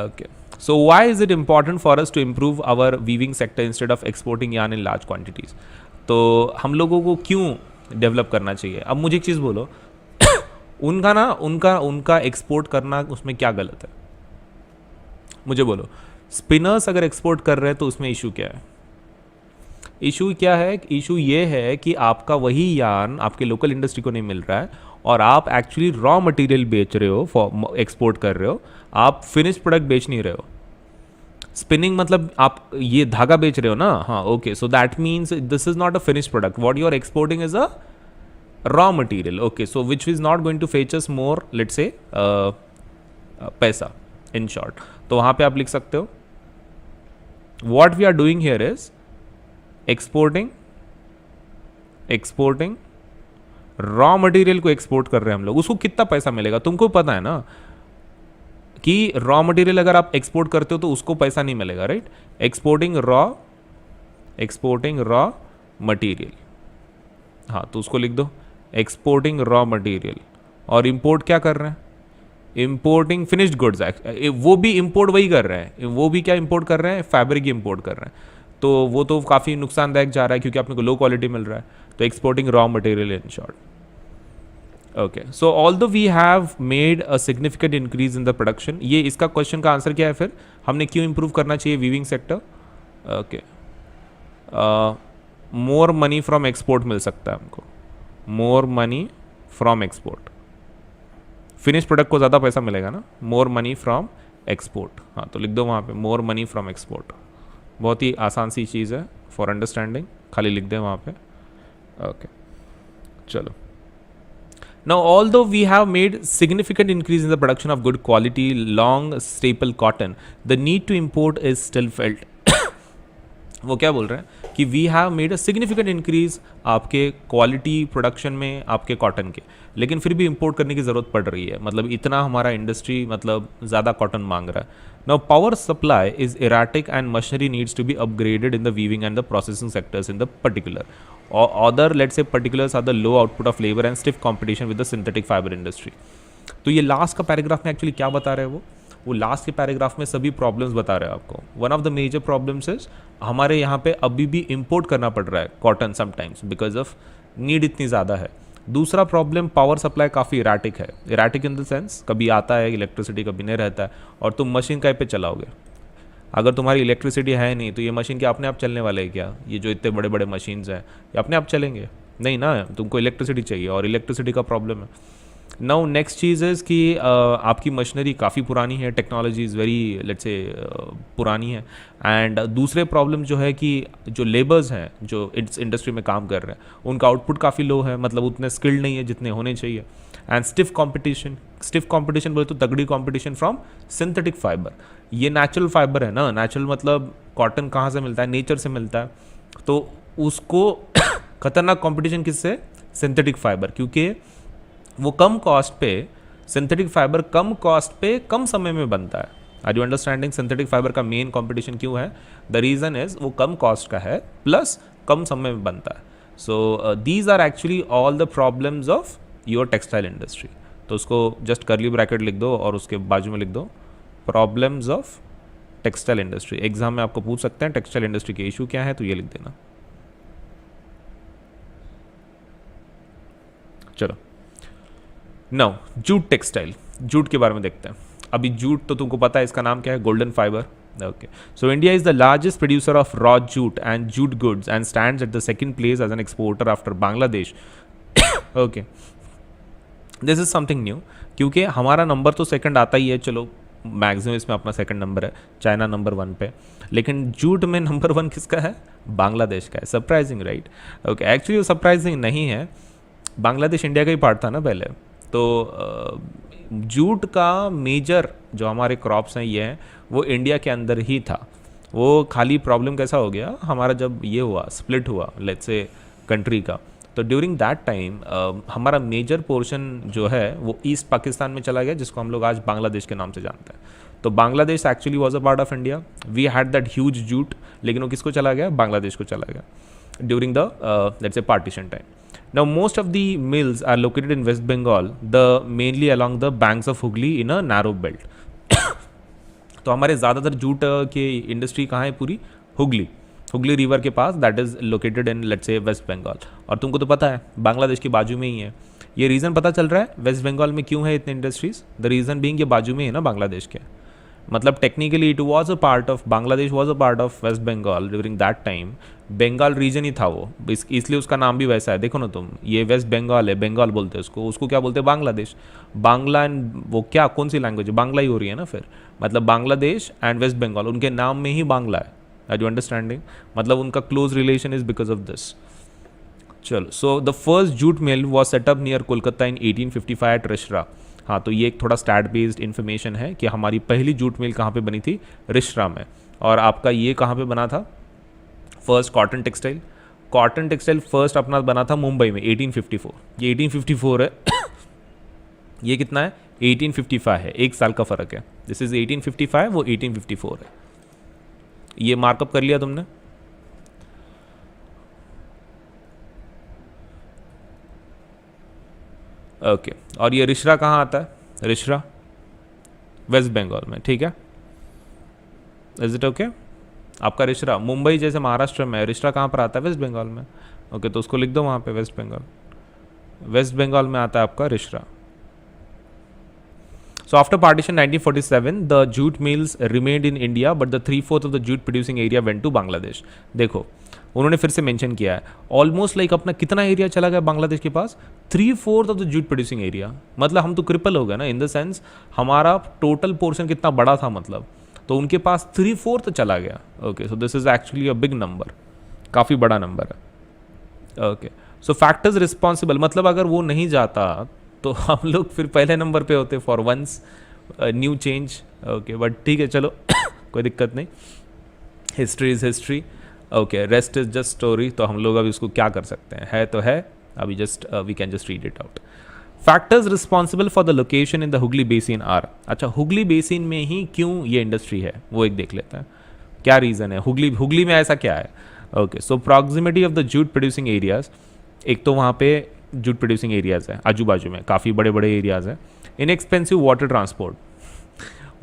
Okay, So why is it important for us to improve our weaving sector instead of exporting yarn in large quantities? तो हम लोगों को क्यों डेवलप करना चाहिए? अब मुझे एक चीज़ बोलो, उनका एक्सपोर्ट करना उसमें क्या गलत है? मुझे बोलो, स्पिनर्स अगर एक्सपोर्ट कर रहे हैं तो उसमें इशू क्या है? इशू क्या है? इशू ये है कि आपका वही यार्न आपके लोकल इंडस्ट्री को नहीं मिल रहा है और आप एक्चुअली रॉ मटेरियल बेच रहे हो, फॉर एक्सपोर्ट कर रहे हो, आप फिनिश प्रोडक्ट बेच नहीं रहे हो। स्पिनिंग मतलब आप ये धागा बेच रहे हो ना, हाँ okay, so that means this is not a finish product, what you are exporting is a raw material, okay, so which is not going to fetch us more, let's say पैसा, इन शॉर्ट। तो वहाँ पे आप लिख सकते हो what we are doing here is exporting raw material को एक्सपोर्ट कर रहे हैं हम लोग। उसको कितना पैसा मिलेगा तुमको पता है ना कि रॉ मटेरियल अगर आप एक्सपोर्ट करते हो तो उसको पैसा नहीं मिलेगा, राइट? एक्सपोर्टिंग रॉ मटेरियल, हाँ तो उसको लिख दो एक्सपोर्टिंग रॉ मटेरियल। और इंपोर्ट क्या कर रहे हैं? Importing finished goods. वो भी इंपोर्ट वही कर रहे हैं, वो भी क्या इंपोर्ट कर रहे हैं? फैब्रिक इंपोर्ट कर रहे हैं। तो वो तो काफ़ी नुकसानदायक जा रहा है क्योंकि अपने को लो क्वालिटी मिल रहा है। तो exporting raw material in short, okay. So although we have made a significant increase in the production, ये इसका क्वेश्चन का आंसर क्या है फिर? हमने क्यों इंप्रूव करना चाहिए weaving sector? Okay, more money from export मिल सकता है हमको, more money from export. Finish product को ज़्यादा पैसा मिलेगा ना, मोर मनी फ्रॉम एक्सपोर्ट, हाँ तो लिख दो वहाँ पे मोर मनी फ्रॉम एक्सपोर्ट। बहुत ही आसान सी चीज़ है फॉर अंडरस्टैंडिंग, खाली लिख दें वहाँ पे, ओके। चलो, now although we have made significant increase in the production of good quality long staple cotton, the need to import is still felt. वो क्या बोल रहे हैं कि we have made a significant increase आपके क्वालिटी प्रोडक्शन में आपके कॉटन के, लेकिन फिर भी इंपोर्ट करने की ज़रूरत पड़ रही है। मतलब इतना हमारा इंडस्ट्री मतलब ज़्यादा कॉटन मांग रहा है। Now power supply is erratic and machinery needs to be upgraded in the weaving and the processing sectors in the particular. Or other let's say particulars are the low output of labor and stiff competition with the synthetic fiber industry. तो ये लास्ट का पैराग्राफ में एक्चुअली क्या बता रहे हैं वो लास्ट के पैराग्राफ में सभी प्रॉब्लम्स बता रहे हैं आपको। One of the major problems is हमारे यहाँ पे अभी भी इंपोर्ट करना पड़ रहा है cotton sometimes because of need इतनी ज़्यादा है। दूसरा प्रॉब्लम पावर सप्लाई काफ़ी इराटिक है, इराटिक इन द सेंस कभी आता है इलेक्ट्रिसिटी कभी नहीं रहता है, और तुम मशीन का पे चलाओगे। अगर तुम्हारी इलेक्ट्रिसिटी है नहीं तो ये मशीन क्या अपने आप चलने वाले हैं क्या? ये जो इतने बड़े बड़े मशीन्स हैं ये अपने आप चलेंगे नहीं ना, तुमको इलेक्ट्रिसिटी चाहिए और इलेक्ट्रिसिटी का प्रॉब्लम है। नाउ नेक्स्ट चीज़ इज़ कि आपकी मशीनरी काफ़ी पुरानी है, technology is very let's say पुरानी है। एंड दूसरे प्रॉब्लम जो है कि जो लेबर्स हैं जो इस इंडस्ट्री में काम कर रहे हैं उनका आउटपुट काफ़ी लो है, मतलब उतने स्किल्ड नहीं है जितने होने चाहिए। एंड स्टिफ कंपटीशन बोले तो तगड़ी कंपटीशन फ्रॉम सिंथेटिक फाइबर। ये नेचुरल फाइबर है ना, नेचुरल मतलब कॉटन कहाँ से मिलता है? नेचर से मिलता है। तो उसको खतरनाक कंपटीशन किससे? सिंथेटिक फाइबर, क्योंकि वो कम कॉस्ट पे, सिंथेटिक फाइबर कम कॉस्ट पे कम समय में बनता है। Are you understanding? Synthetic fibre का मेन कंपटीशन क्यों है? द रीज़न इज वो कम कॉस्ट का है प्लस कम समय में बनता है। So these are actually all the problems of your textile industry. तो उसको जस्ट कर्ली ब्रैकेट लिख दो और उसके बाजू में लिख दो problems of textile industry. Exam में आपको पूछ सकते हैं टेक्सटाइल इंडस्ट्री के इशू क्या है, तो ये लिख देना। चलो नाउ जूट टेक्सटाइल, जूट के बारे में देखते हैं। अभी जूट तो तुमको पता है इसका नाम क्या है? Golden fibre, okay. So India is the largest producer of raw jute and jute goods and stands at the second place as an exporter after Bangladesh, okay. This is something new, क्योंकि हमारा नंबर तो सेकंड आता ही है, चलो मैक्सिमम इसमें अपना सेकंड नंबर है, चाइना नंबर 1 पे, लेकिन जूट में नंबर 1 किसका है? बांग्लादेश का है। Surprising right? ओके, एक्चुअली वो सरप्राइजिंग नहीं है, बांग्लादेश इंडिया का ही पार्ट था ना पहले। तो जूट का मेजर जो हमारे क्रॉप्स हैं ये हैं वो इंडिया के अंदर ही था। वो खाली प्रॉब्लम कैसा हो गया हमारा जब ये हुआ, स्प्लिट हुआ लेट्स से कंट्री का, तो ड्यूरिंग दैट टाइम हमारा मेजर पोर्शन जो है वो ईस्ट पाकिस्तान में चला गया, जिसको हम लोग आज बांग्लादेश के नाम से जानते हैं। तो Bangladesh actually was a part of India, we had that huge jute, लेकिन वो किसको चला गया? बांग्लादेश को चला गया during the let's say partition time. Now most of the mills are located in West Bengal, mainly along the banks of Hooghly in a narrow belt. तो हमारे ज़्यादातर जूट की इंडस्ट्री कहाँ है पूरी? हुगली रिवर के पास, that is located in let's say West Bengal. और तुमको तो पता है बांग्लादेश के बाजू में ही है। ये रीज़न पता चल रहा है वेस्ट बंगाल में क्यों है इतने इंडस्ट्रीज़? द रीज़न बीइंग ये बाजू में है ना बांग्लादेश के। मतलब technically it was a part of Bangladesh, was a part of West Bengal during that time. Bengal region ही था वो, इसलिए उसका नाम भी वैसा है। देखो ना तुम, ये वेस्ट बंगाल है, बंगाल बोलते हैं उसको, उसको क्या बोलते हैं? बांग्लादेश। बांग्ला एंड वो क्या, कौन सी लैंग्वेज है? बांग्ला ही हो रही है ना फिर। मतलब बांग्लादेश एंड वेस्ट बंगाल, उनके नाम में ही बांग्ला है। Are you understanding? मतलब उनका close relation is because of this. चलो, so the first jute mill was setup near Kolkata in 1855 at Rishra. हाँ, तो ये एक थोड़ा स्टैट बेस्ड इन्फॉर्मेशन है कि हमारी पहली जूट मिल कहाँ पे बनी थी? रिश्रा में। और आपका ये कहाँ पे बना था? फर्स्ट कॉटन टेक्सटाइल फर्स्ट अपना बना था मुंबई में 1854। ये 1854 है ये कितना है? 1855 है, एक साल का फ़र्क है। दिस इज़ 1855, वो 1854 है। ये मार्कअप कर लिया तुमने? ओके और ये रिश्रा कहाँ आता है? रिश्रा वेस्ट बंगाल में, ठीक है। Is it okay? आपका रिश्रा मुंबई जैसे महाराष्ट्र में है, रिश्रा कहाँ पर आता है? वेस्ट बंगाल में। ओके तो उसको लिख दो वहाँ पे, वेस्ट बंगाल में आता है आपका Rishra. So after partition 1947, the jute mills remained in India, but the 3/4 of the jute producing area went to Bangladesh. देखो उन्होंने फिर से मेंशन किया है ऑलमोस्ट लाइक अपना कितना एरिया चला गया बांग्लादेश के पास? 3/4 of the jute producing area. मतलब हम तो क्रिपल हो गए ना, इन द सेंस हमारा टोटल पोर्शन कितना बड़ा था, मतलब तो उनके पास 3/4 चला गया। Okay so this is actually a big number, काफ़ी बड़ा नंबर है। ओके सो फैक्टर्स रिस्पॉन्सिबल, मतलब अगर वो नहीं जाता तो हम लोग फिर पहले नंबर पे होते for once new change. Okay but ठीक है चलो कोई दिक्कत नहीं, history is history. Okay rest is just story. तो हम लोग अभी इसको क्या कर सकते हैं, है तो है, अभी just we can just read it out. Factors responsible for the location in the Hooghly basin are. अच्छा हुगली बेसिन में ही क्यों ये इंडस्ट्री है वो एक देख लेते हैं, क्या रीज़न है हुगली में ऐसा क्या है? Okay so proximity of the jute producing areas, एक तो वहाँ पे जूट प्रोड्यूसिंग एरियाज़ है आजू बाजू में, काफ़ी बड़े बड़े एरियाज़ हैं। इनएक्सपेंसिव वाटर ट्रांसपोर्ट,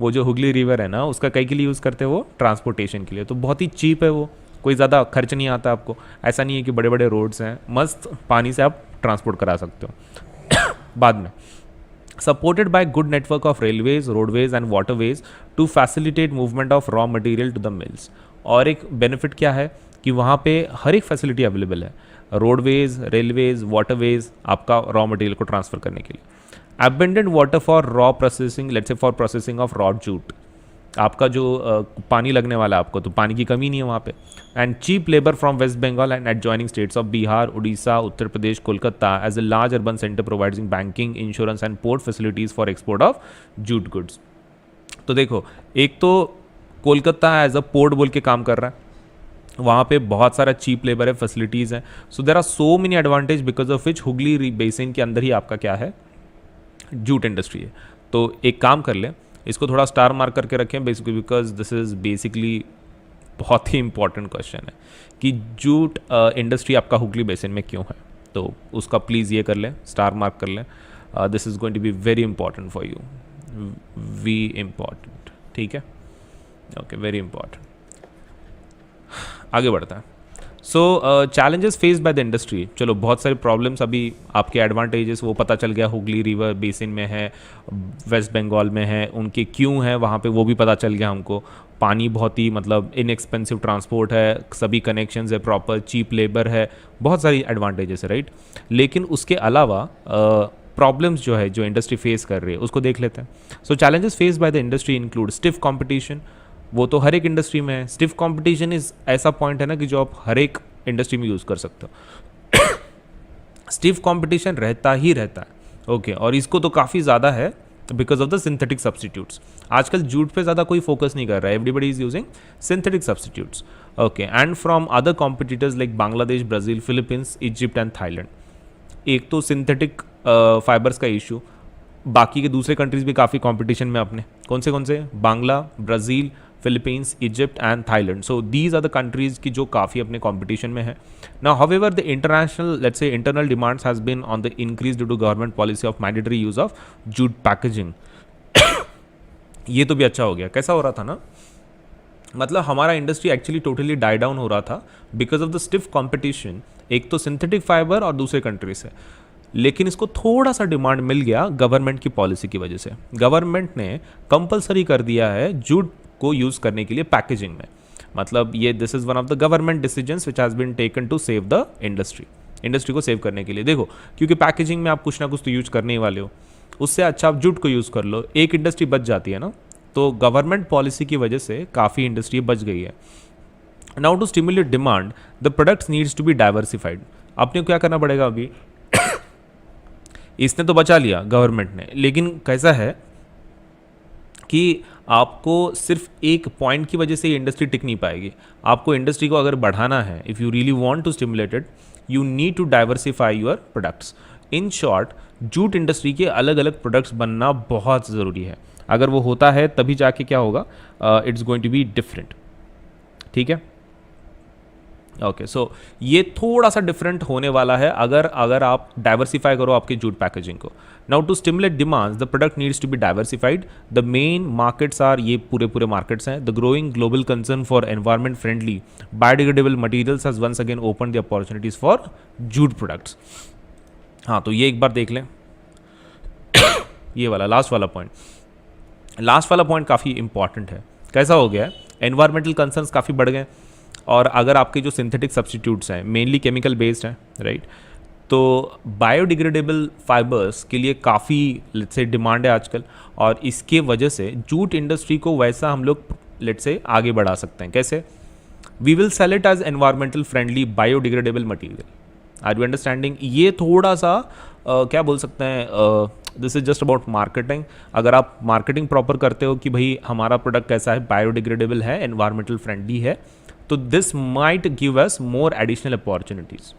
वो जो हुगली रिवर है ना उसका कई के लिए यूज़ करते हैं वो? ट्रांसपोर्टेशन के लिए। तो बहुत ही चीप है वो, कोई ज़्यादा खर्च नहीं आता आपको। ऐसा नहीं है कि बड़े बड़े रोड्स हैं, मस्त पानी से आप ट्रांसपोर्ट करा सकते हो। बाद में supported by good network of railways, roadways and waterways to facilitate movement of raw material to the mills. और एक बेनिफिट क्या है कि वहाँ पे हर एक फैसिलिटी अवेलेबल है, रोडवेज, रेलवेज, वाटरवेज, आपका रॉ मटेरियल को ट्रांसफ़र करने के लिए। Abundant water for raw processing, let's say for processing of raw jute, आपका जो पानी लगने वाला है आपको, तो पानी की कमी नहीं है वहाँ पे। And cheap labour from West Bengal and adjoining states of Bihar, Orissa, Uttar Pradesh, Kolkata as a large urban centre providing banking, insurance and port facilities for export of jute goods. तो देखो एक तो कोलकाता एज अ पोर्ट बोल के काम कर रहा है, वहाँ पे बहुत सारा चीप लेबर है, फैसिलिटीज़ हैं। So there are so many advantage because of which Hooghly basin के अंदर ही आपका क्या है? जूट इंडस्ट्री है। तो एक काम कर लें, इसको थोड़ा स्टार मार्क करके रखें basically, because this is basically बहुत ही इंपॉर्टेंट क्वेश्चन है कि जूट इंडस्ट्री आपका हुगली बेसिन में क्यों है। तो उसका प्लीज़ ये कर लें, स्टार मार्क कर लें। This is going to be very important for you, very important, ठीक है। Okay very important. आगे बढ़ता है। So challenges faced by the industry, चलो बहुत सारे प्रॉब्लम्स, अभी आपके एडवांटेजेस वो पता चल गया, हुगली रिवर बेसिन में है, वेस्ट बंगाल में है, उनके क्यों है वहाँ पे वो भी पता चल गया हमको। पानी बहुत ही मतलब इनएक्सपेंसिव ट्रांसपोर्ट है, सभी कनेक्शंस है, प्रॉपर चीप लेबर है, बहुत सारी एडवांटेजेस है, राइट। लेकिन उसके अलावा प्रॉब्लम्स जो है जो इंडस्ट्री फेस कर रही है उसको देख लेते हैं। So challenges faced by the industry include stiff competition, वो तो हर एक इंडस्ट्री में है। स्टिफ कंपटीशन इज ऐसा पॉइंट है ना कि जो आप हर एक इंडस्ट्री में यूज़ कर सकते हो। स्टिफ कंपटीशन रहता ही रहता है, ओके और इसको तो काफ़ी ज़्यादा है because of the synthetic substitutes. आजकल जूट पे ज़्यादा कोई फोकस नहीं कर रहा है, everybody is using synthetic substitutes, okay and from other competitors like Bangladesh, Brazil, Philippines, Egypt and Thailand. एक तो सिंथेटिक फाइबर्स का इशू, बाकी के दूसरे कंट्रीज भी काफ़ी कंपटीशन में अपने, कौन से? Bangla, Brazil, Philippines, Egypt and Thailand. So these are the countries की जो काफ़ी अपने कंपटीशन में है। Now however the international let's say internal demands has been on the increase due to government policy of mandatory use of jute packaging. ये तो भी अच्छा हो गया। कैसा हो रहा था ना, मतलब हमारा industry actually totally die down हो रहा था because of the stiff competition, एक तो सिंथेटिक फाइबर और दूसरे कंट्री से। लेकिन इसको थोड़ा सा डिमांड मिल गया गवर्नमेंट की पॉलिसी की वजह से। गवर्नमेंट ने कंपलसरी कर दिया है जूट को यूज़ करने के लिए पैकेजिंग में। मतलब ये this is one of the government decisions which has been taken to save the industry को सेव करने के लिए। देखो, क्योंकि पैकेजिंग में आप कुछ ना कुछ तो यूज करने ही वाले हो, उससे अच्छा आप जूट को यूज़ कर लो, एक इंडस्ट्री बच जाती है ना। तो गवर्नमेंट पॉलिसी की वजह से काफ़ी इंडस्ट्री बच गई है। Now to stimulate demand the products needs to be diversified. आपने क्या करना पड़ेगा अभी इसने तो बचा लिया गवर्नमेंट ने, लेकिन कैसा है कि आपको सिर्फ एक पॉइंट की वजह से ये इंडस्ट्री टिक नहीं पाएगी। आपको इंडस्ट्री को अगर बढ़ाना है, if you really want to stimulate it, you need to diversify your products. In short, jute industry के अलग अलग प्रोडक्ट्स बनना बहुत ज़रूरी है। अगर वो होता है तभी जाके क्या होगा, it's going to be different. ठीक है, ओके। सो ये थोड़ा सा डिफरेंट होने वाला है अगर आप डाइवर्सिफाई करो आपके जूट पैकेजिंग को। Now to stimulate demands the product needs to be diversified. The main markets are, ये पूरे मार्केट्स हैं। The growing global concern for environment friendly biodegradable materials has once again open the opportunities for jute products. हाँ, तो ये एक बार देख लें ये वाला लास्ट वाला पॉइंट काफ़ी इंपॉर्टेंट है। कैसा हो गया है, एनवायरमेंटल कंसर्न्स काफ़ी बढ़ गए, और अगर आपके जो सिंथेटिक सब्स्टिट्यूट्स हैं मेनली केमिकल बेस्ड हैं, राइट, तो बायोडिग्रेडेबल फाइबर्स के लिए काफ़ी लेट्स से डिमांड है आजकल, और इसके वजह से जूट इंडस्ट्री को वैसा हम लोग लेट्स से आगे बढ़ा सकते हैं। कैसे? We will sell it as environmental friendly biodegradable material. Are you understanding? ये थोड़ा सा क्या बोल सकते हैं, this is just about marketing. अगर आप मार्केटिंग प्रॉपर करते हो कि भाई हमारा प्रोडक्ट कैसा है, बायोडिग्रेडेबल है, एनवायरमेंटल फ्रेंडली है, तो this might give us more additional opportunities.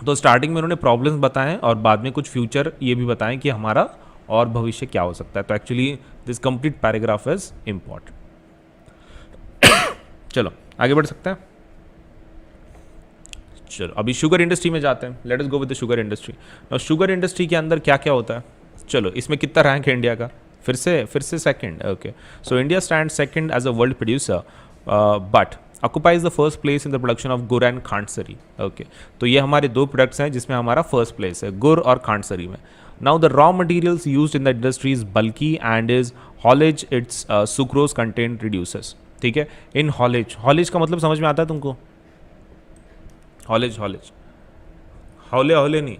तो स्टार्टिंग में उन्होंने प्रॉब्लम्स बताएं और बाद में कुछ फ्यूचर ये भी बताएं कि हमारा और भविष्य क्या हो सकता है। तो actually this complete paragraph is important. चलो आगे बढ़ सकते हैं। चलो अभी शुगर इंडस्ट्री में जाते हैं। Late us go with the sugar industry. और शुगर इंडस्ट्री के अंदर क्या क्या होता है, चलो इसमें कितना रैंक है इंडिया का? फिर से second. Okay, so India stand second as a world producer but occupies the first place in the production of gur and khandsari. Okay, तो ये हमारे दो प्रोडक्ट्स हैं जिसमें हमारा फर्स्ट प्लेस है, गुड़ और खांडसरी में। Now the raw materials used in the industry is bulky and is haulage, it's sucrose content reduces. ठीक है, इन हॉलेज का मतलब समझ में आता है तुमको? हॉलेज हौले नहीं,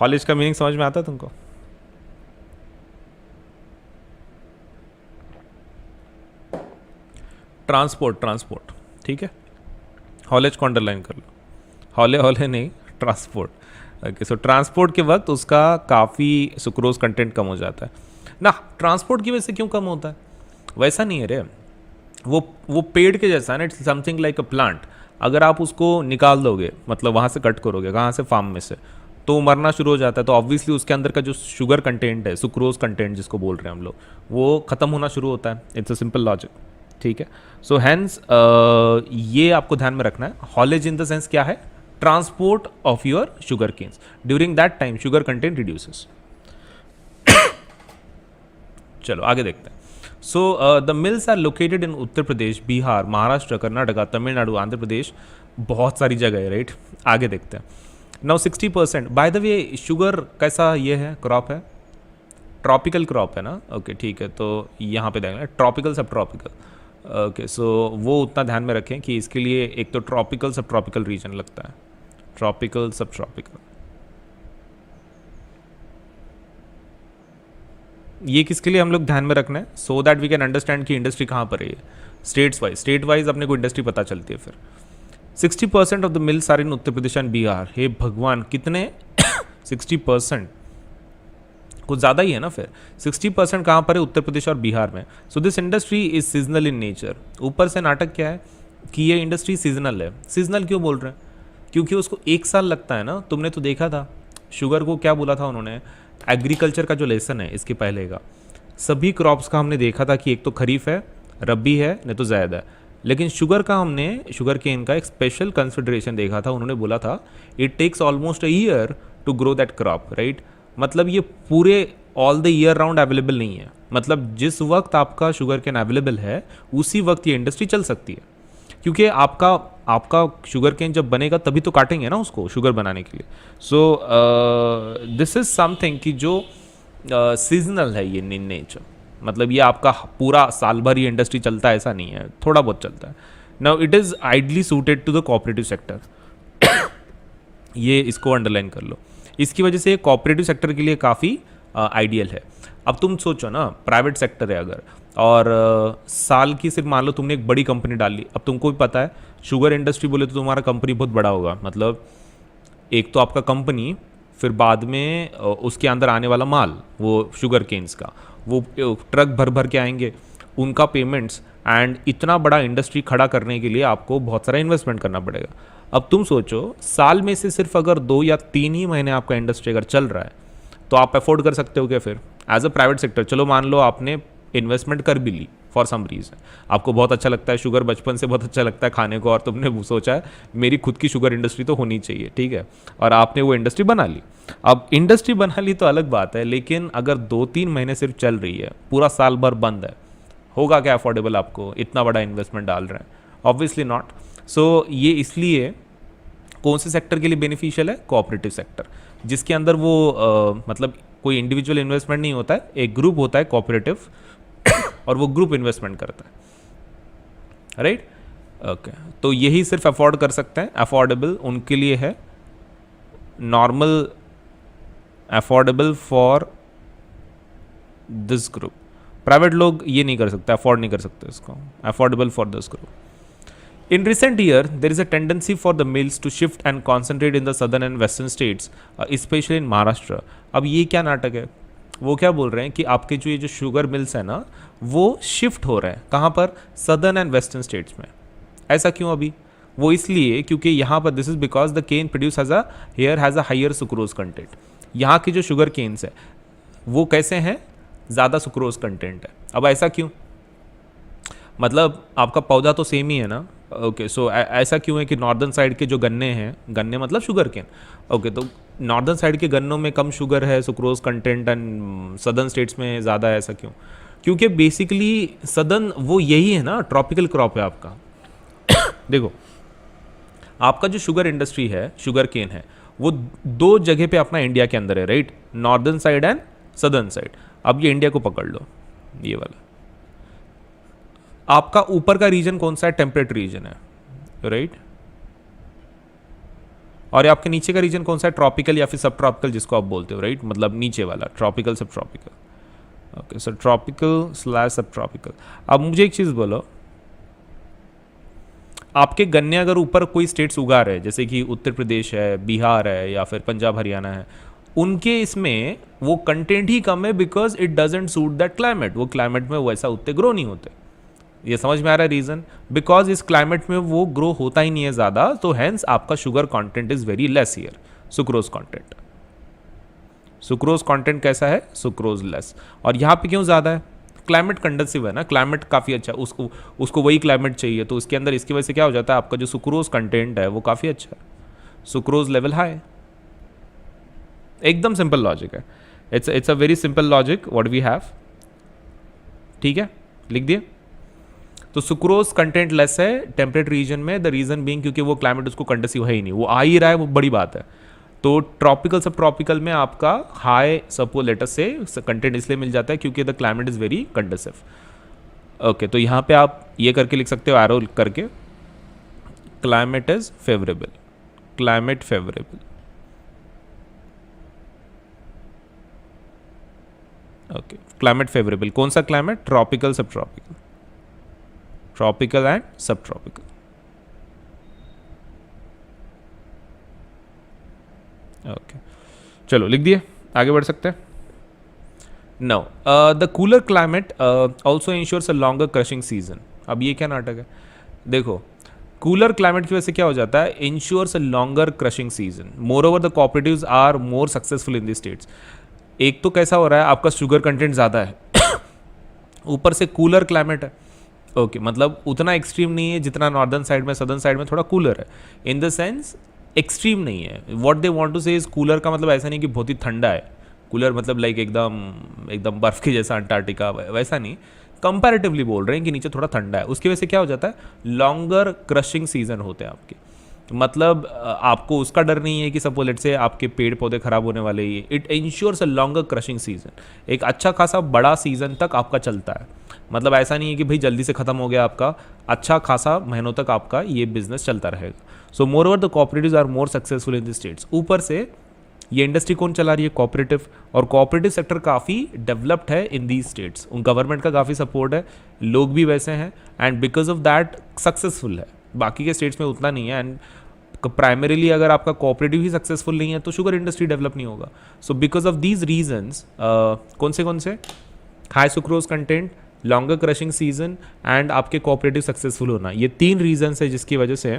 हॉलेज का मीनिंग समझ में आता है तुमको? ट्रांसपोर्ट। ठीक है, हॉलेज को अंडरलाइन कर लो, हौले नहीं, ट्रांसपोर्ट। ओके, सो ट्रांसपोर्ट के वक्त उसका काफ़ी सुक्रोज कंटेंट कम हो जाता है ना। ट्रांसपोर्ट की वजह से क्यों कम होता है? वैसा नहीं है रे, वो पेड़ के जैसा है ना, it's something like a plant. अगर आप उसको निकाल दोगे, मतलब वहाँ से कट करोगे, कहाँ से, फार्म में से, तो मरना शुरू हो जाता है। तो ऑब्वियसली उसके अंदर का जो शुगर कंटेंट है, सुक्रोज कंटेंट जिसको बोल रहे हैं हम लोग, वो ख़त्म होना शुरू होता है। It's a simple logic. ठीक है, सो हैंस ये आपको ध्यान में रखना है। हॉलेज इन द सेंस क्या है? Transport of your sugar canes. During that time sugar content reduces. चलो आगे देखते हैं। So the mills are located in Uttar Pradesh, Bihar, Maharashtra, Karnataka, Tamil Nadu, Andhra Pradesh, बहुत सारी जगह है, राइट। आगे देखते हैं। Now 60%, by the way sugar कैसा ये है, क्रॉप है, ट्रॉपिकल क्रॉप है ना। ओके ठीक है, तो यहाँ पे देखेंगे ट्रॉपिकल सब ट्रॉपिकल। ओके, सो वो उतना ध्यान में रखें कि इसके लिए एक तो ट्रॉपिकल सब ट्रॉपिकल रीजन लगता है, ट्रॉपिकल सब ट्रॉपिकल। ये किसके लिए हम लोग ध्यान में रखना है? So that we can understand कि इंडस्ट्री कहाँ पर है। स्टेट वाइज अपने को इंडस्ट्री पता चलती है फिर। 60% of the mills are in Uttar Pradesh and Bihar. हे भगवान, कितने 60%, कुछ ज़्यादा ही है ना फिर। 60% कहाँ पर है? उत्तर प्रदेश और बिहार में। So this industry is seasonal in nature. ऊपर से नाटक क्या है कि ये इंडस्ट्री सीजनल है। सीजनल क्यों बोल रहे हैं? क्योंकि उसको 1 साल लगता है ना। तुमने तो देखा था शुगर को क्या बोला था उन्होंने, एग्रीकल्चर का जो लेसन है इसके पहले का, सभी क्रॉप्स का हमने देखा था कि एक तो खरीफ है, रबी है, नहीं तो ज़ैद है। लेकिन शुगर का हमने, शुगर केन का एक स्पेशल कंसिडरेशन देखा था। उन्होंने बोला था it takes almost a year to grow that crop, right. मतलब ये पूरे all the year round available नहीं है, मतलब जिस वक्त आपका शुगर कैन अवेलेबल है उसी वक्त ये इंडस्ट्री चल सकती है, क्योंकि आपका शुगर कैन जब बनेगा तभी तो काटेंगे ना उसको शुगर बनाने के लिए। सो दिस इज समथिंग कि जो सीजनल है ये इन नेचर, मतलब ये आपका पूरा साल भर ये इंडस्ट्री चलता है ऐसा नहीं है, थोड़ा बहुत चलता है। Now it is ideally suited to the cooperative sector, ये इसको अंडरलाइन कर लो। इसकी वजह से कोऑपरेटिव सेक्टर के लिए काफ़ी आइडियल है। अब तुम सोचो ना, प्राइवेट सेक्टर है अगर, और साल की सिर्फ मान लो तुमने एक बड़ी कंपनी डाल ली। अब तुमको भी पता है शुगर इंडस्ट्री बोले तो तुम्हारा कंपनी बहुत बड़ा होगा, मतलब एक तो आपका कंपनी, फिर बाद में उसके अंदर आने वाला माल, वो शुगर केन्स का, वो ट्रक भर भर के आएंगे, उनका पेमेंट्स, एंड इतना बड़ा इंडस्ट्री खड़ा करने के लिए आपको बहुत सारा इन्वेस्टमेंट करना पड़ेगा। अब तुम सोचो साल में से सिर्फ अगर 2 या 3 ही महीने आपका इंडस्ट्री अगर चल रहा है तो आप अफोर्ड कर सकते हो क्या फिर एज अ प्राइवेट सेक्टर? चलो मान लो आपने इन्वेस्टमेंट कर भी ली फॉर सम रीज़न, आपको बहुत अच्छा लगता है शुगर, बचपन से बहुत अच्छा लगता है खाने को, और तुमने सोचा है मेरी खुद की शुगर इंडस्ट्री तो होनी चाहिए, ठीक है, और आपने वो इंडस्ट्री बना ली। अब इंडस्ट्री बना ली तो अलग बात है, लेकिन अगर 2-3 महीने सिर्फ चल रही है, पूरा साल भर बंद है, होगा क्या अफोर्डेबल आपको? इतना बड़ा इन्वेस्टमेंट डाल रहे हैं, ऑब्वियसली नॉट। सो ये इसलिए कौन से सेक्टर के लिए बेनिफिशियल है? कोऑपरेटिव सेक्टर, जिसके अंदर वो मतलब कोई इंडिविजुअल इन्वेस्टमेंट नहीं होता है, एक ग्रुप होता है कोऑपरेटिव और वो ग्रुप इन्वेस्टमेंट करता है, राइट? ओके, तो यही सिर्फ अफोर्ड कर सकते हैं, अफोर्डेबल उनके लिए है, normal affordable for this group. Private लोग ये नहीं कर सकते, अफोर्ड नहीं कर सकते इसको, affordable for this group. In recent year, there is a tendency for the mills to shift and concentrate in the southern and western states, especially in Maharashtra. अब ये क्या नाटक है? वो क्या बोल रहे हैं कि आपके जो ये जो शुगर मिल्स है ना, वो शिफ्ट हो रहे हैं कहाँ पर? सदर्न एंड वेस्टर्न स्टेट्स में। ऐसा क्यों अभी? वो इसलिए क्योंकि यहाँ पर this is because the cane produce has a higher sucrose content. यहाँ की जो शुगर केन्स है वो कैसे हैं? ज़्यादा सुक्रोज कंटेंट है। अब ऐसा क्यों? मतलब आपका पौधा तो सेम ही है ना, ओके, सो ऐसा क्यों है कि नॉर्दर्न साइड के जो गन्ने हैं, गन्ने मतलब शुगर केन, ओके, तो नॉर्दर्न साइड के गन्नों में कम शुगर है, sucrose content, and southern states में ज़्यादा है। ऐसा क्यों? क्योंकि बेसिकली सदर्न वो यही है ना, ट्रॉपिकल क्रॉप है आपका। देखो आपका जो शुगर इंडस्ट्री है, शुगर केन है, वो 2 जगह पे अपना इंडिया के अंदर है, right? Northern side and southern side. अब ये इंडिया को पकड़ लो, ये वाला आपका ऊपर का रीजन कौन सा है? टेम्परेट रीजन है, राइट? और आपके नीचे का रीजन कौन सा है? ट्रॉपिकल या फिर सब ट्रॉपिकल जिसको आप बोलते हो, राइट? मतलब नीचे वाला ट्रॉपिकल, सब ट्रॉपिकल। ओके, सो ट्रॉपिकल / सब ट्रॉपिकल। अब मुझे एक चीज़ बोलो, आपके गन्ने अगर ऊपर कोई स्टेट्स उगा रहे हैं, जैसे कि उत्तर प्रदेश है, बिहार है, या फिर पंजाब हरियाणा है, उनके इसमें वो कंटेंट ही कम है because it doesn't suit that climate. वो क्लाइमेट में वैसा उतने ग्रो नहीं होते। ये समझ में आ रहा है रीज़न? बिकॉज इस क्लाइमेट में वो ग्रो होता ही नहीं है ज़्यादा, तो हैंस आपका sugar content is very less here. Sucrose content, sucrose content कैसा है? Sucrose less. और यहाँ पे क्यों ज़्यादा है? क्लाइमेट कंडंसिव है ना, क्लाइमेट काफ़ी अच्छा, उसको वही क्लाइमेट चाहिए, तो उसके अंदर इसकी वजह से क्या हो जाता है, आपका जो सुक्रोज कंटेंट है वो काफ़ी अच्छा है, सुक्रोज लेवल हाई। एकदम सिंपल लॉजिक है, it's a very simple logic what we have, ठीक है? लिख दिए। तो सुक्रोज कंटेंट लेस है टेम्परेट रीजन में, द रीजन बीइंग क्योंकि वो क्लाइमेट उसको कंडंसिव है ही नहीं, वो आ ही रहा है, वो बड़ी बात है। तो ट्रॉपिकल सब ट्रॉपिकल में आपका हाई सपोलेटस से कंटेंट इसलिए मिल जाता है क्योंकि the climate is very conducive. Okay, तो यहाँ पे आप ये करके लिख सकते हो, एरो करके, climate is favourable, climate favourable. Okay, climate favourable, कौन सा climate? Tropical subtropical, tropical and subtropical. Okay, चलो लिख दिए, आगे बढ़ सकते हैं। No, the cooler climate also ensures a longer crushing season. अब ये क्या नाटक है? देखो, कूलर क्लाइमेट की वजह से क्या हो जाता है? Ensures a longer crushing season. Moreover the cooperatives are more successful in the states. एक तो कैसा हो रहा है, आपका शुगर कंटेंट ज़्यादा है, ऊपर से कूलर क्लाइमेट है। ओके, मतलब उतना एक्सट्रीम नहीं है जितना नॉर्दर्न साइड में, सदर्न साइड में थोड़ा कूलर है, इन द सेंस एक्सट्रीम नहीं है। व्हाट दे वांट टू से इज कूलर का मतलब ऐसा नहीं कि बहुत ही ठंडा है, कूलर मतलब लाइक एकदम एकदम बर्फ़ के जैसा अंटार्कटिका वैसा नहीं, कंपैरेटिवली बोल रहे हैं कि नीचे थोड़ा ठंडा है। उसकी वजह से क्या हो जाता है, लॉन्गर क्रशिंग सीजन होते हैं आपके, मतलब आपको उसका डर नहीं है कि सपोज लेट से आपके पेड़ पौधे खराब होने वाले ही। It ensures a longer crushing season, एक अच्छा खासा बड़ा सीजन तक आपका चलता है। मतलब ऐसा नहीं है कि भाई जल्दी से ख़त्म हो गया आपका, अच्छा खासा महीनों तक आपका ये बिजनेस चलता रहेगा। So moreover the cooperatives are more successful in the states. ऊपर से ये इंडस्ट्री कौन चला रही है, कोऑपरेटिव, और कोऑपरेटिव सेक्टर काफ़ी डेवलप्ड है इन दीज स्टेट्स, उन गवर्नमेंट का काफ़ी सपोर्ट है, लोग भी वैसे हैं, and because of that successful है। बाकी के स्टेट्स में उतना नहीं है, एंड प्राइमरीली अगर आपका कोऑपरेटिव ही सक्सेसफुल नहीं है तो शुगर इंडस्ट्री डेवलप नहीं होगा। So because of these reasons, कौन से high sucrose content, longer crushing season and आपके कोऑपरेटिव सक्सेसफुल होना, ये 3 रीजन्स है जिसकी वजह से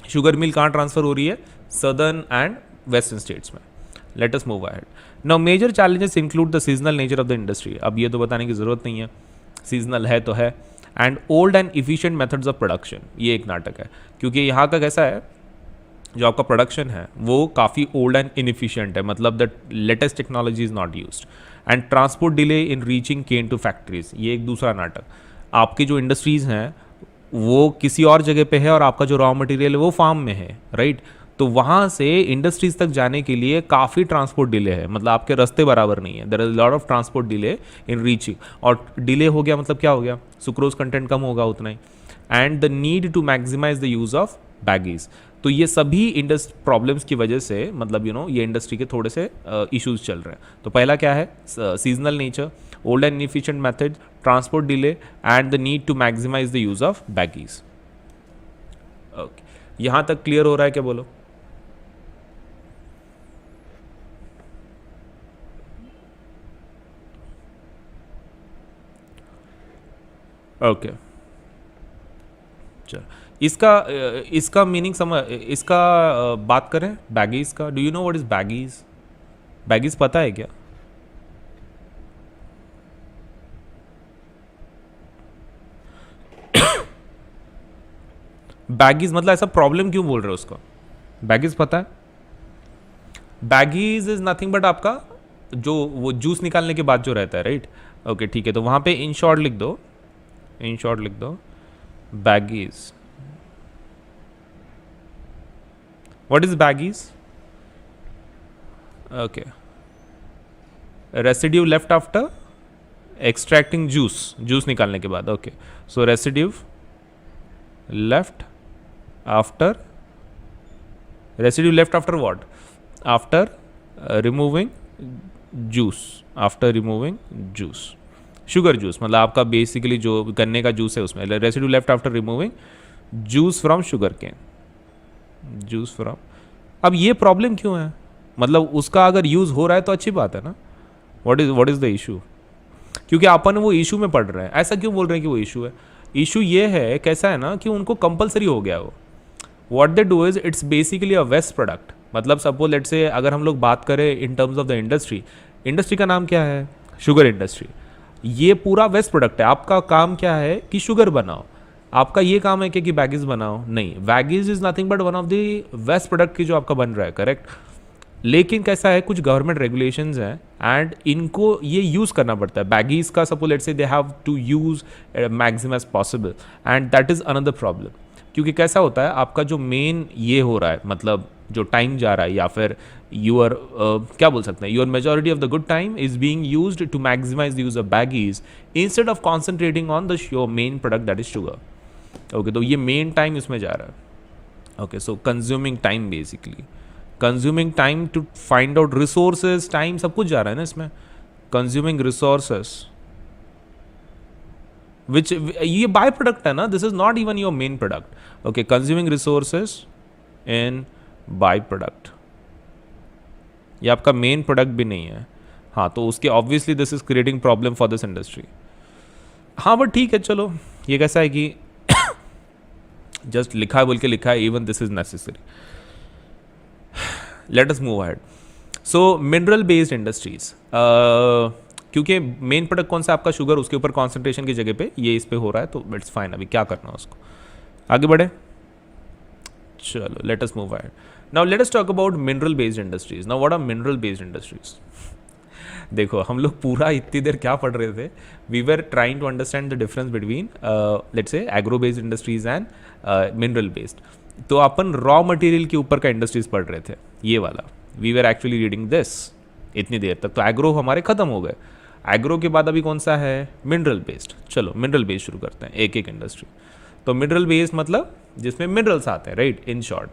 शुगर मिल कहाँ ट्रांसफर हो रही है, सदर्न एंड वेस्टर्न स्टेट्स में। Let us move ahead. Now major challenges include the seasonal nature of the industry. अब ये तो बताने की ज़रूरत नहीं है, सीजनल है तो है, and old and efficient methods of production. ये एक नाटक है, क्योंकि यहाँ का कैसा है, जो आपका प्रोडक्शन है वो काफ़ी ओल्ड एंड इनएफिशिएंट है, मतलब the latest technology is not used, and transport delay in reaching cane to factories. ये एक दूसरा नाटक। आपकी जो इंडस्ट्रीज़ हैं वो किसी और जगह पे है और आपका जो रॉ मटेरियल है वो फार्म में है, राइट। तो वहाँ से इंडस्ट्रीज तक जाने के लिए काफ़ी ट्रांसपोर्ट डिले है, मतलब आपके रास्ते बराबर नहीं है, there is lot of transport delay in reaching. और डिले हो गया मतलब क्या हो गया, सुक्रोज कंटेंट कम होगा उतना ही, and the need to maximise the use of bagasse. तो ये सभी प्रॉब्लम्स की वजह से मतलब ये इंडस्ट्री के थोड़े से इश्यूज चल रहे हैं। तो पहला क्या है, seasonal nature, old and inefficient method, transport delay and the need to maximise the use of bagasse. Okay, यहाँ तक क्लियर हो रहा है क्या, बोलो। ओके चलो, इसका मीनिंग समझ, इसका बात करें बैगीज का। Do you know what is baggies? Baggies पता है क्या? बैगीज मतलब ऐसा प्रॉब्लम क्यों बोल रहे हो उसको? बैगीज पता है? बैगीज इज नथिंग बट आपका जो वो जूस निकालने के बाद जो रहता है, राइट। ओके ठीक है, तो वहां पे इन शॉर्ट लिख दो, इन शॉर्ट लिख दो baggies. What is baggies? Okay. Residue left after extracting juice. Juice निकालने के बाद. Okay. So residue left after. Residue left after what? After removing juice. After removing juice. Sugar juice. मतलब आपका basically जो गन्ने का जूस है उसमें. Residue left after removing juice from sugar cane. Juice from. अब ये प्रॉब्लम क्यों है, मतलब उसका अगर यूज़ हो रहा है तो अच्छी बात है ना। What is the issue? क्योंकि अपन वो इशू में पढ़ रहे हैं। ऐसा क्यों बोल रहे हैं कि वो इशू है? इशू ये है, कैसा है ना कि उनको कंपलसरी हो गया वो। What they do is it's basically a waste product. मतलब सपोज लेट से अगर हम लोग बात करें in terms of the industry, industry का नाम क्या है, शुगर इंडस्ट्री। ये पूरा वेस्ट प्रोडक्ट है। आपका काम क्या है कि शुगर बनाओ, आपका ये काम है कि बैगीज बनाओ? नहीं, bagasse is nothing but one of the waste product की जो आपका बन रहा है, करेक्ट। लेकिन कैसा है, कुछ गवर्नमेंट रेगुलेशंस हैं एंड इनको ये यूज़ करना पड़ता है। बैगीज का suppose let say they have to use maximum as possible, and that is another problem. क्योंकि कैसा होता है, आपका जो मेन ये हो रहा है, मतलब जो टाइम जा रहा है, या फिर यूर क्या बोल सकते हैं, your majority of the good time is being used to maximise the use of bagasse instead of concentrating on the your main product that is sugar. Okay, तो ये मेन टाइम इसमें जा रहा है। Okay, so consuming time, basically consuming time to find out resources, time सब कुछ जा रहा है ना इसमें। कंज्यूमिंग रिसोर्सेज विच ये बाय प्रोडक्ट है ना, this is not even your main product. Okay, consuming resources in by product, ये आपका मेन प्रोडक्ट भी नहीं है। हाँ, तो उसके obviously this is creating problem for this industry. हाँ बट ठीक है, चलो ये कैसा है कि जस्ट लिखा है बोल के लिखा है, even this is necessary. Late us move ahead. So mineral based industries, क्योंकि मेन प्रोडक्ट कौन सा आपका शुगर, उसके ऊपर कॉन्सेंट्रेशन की जगह पे ये इस पे हो रहा है, तो इट्स फाइन। अभी क्या करना है उसको, आगे बढ़े। चलो let us move ahead. Now let us talk about mineral based industries. Now what are mineral based industries? देखो हम लोग पूरा इतनी देर क्या पढ़ रहे थे, we were trying to understand the difference between let's say agro based industries and mineral based. तो अपन रॉ मटेरियल के ऊपर का इंडस्ट्रीज पढ़ रहे थे, ये वाला we were actually reading this इतनी देर तक। तो एग्रो हमारे खत्म हो गए, एग्रो के बाद अभी कौन सा है, मिनरल बेस्ड। चलो मिनरल बेस्ड शुरू करते हैं, एक एक इंडस्ट्री। तो मिनरल बेस्ड मतलब जिसमें मिनरल्स आते हैं, राइट, इन शॉर्ट।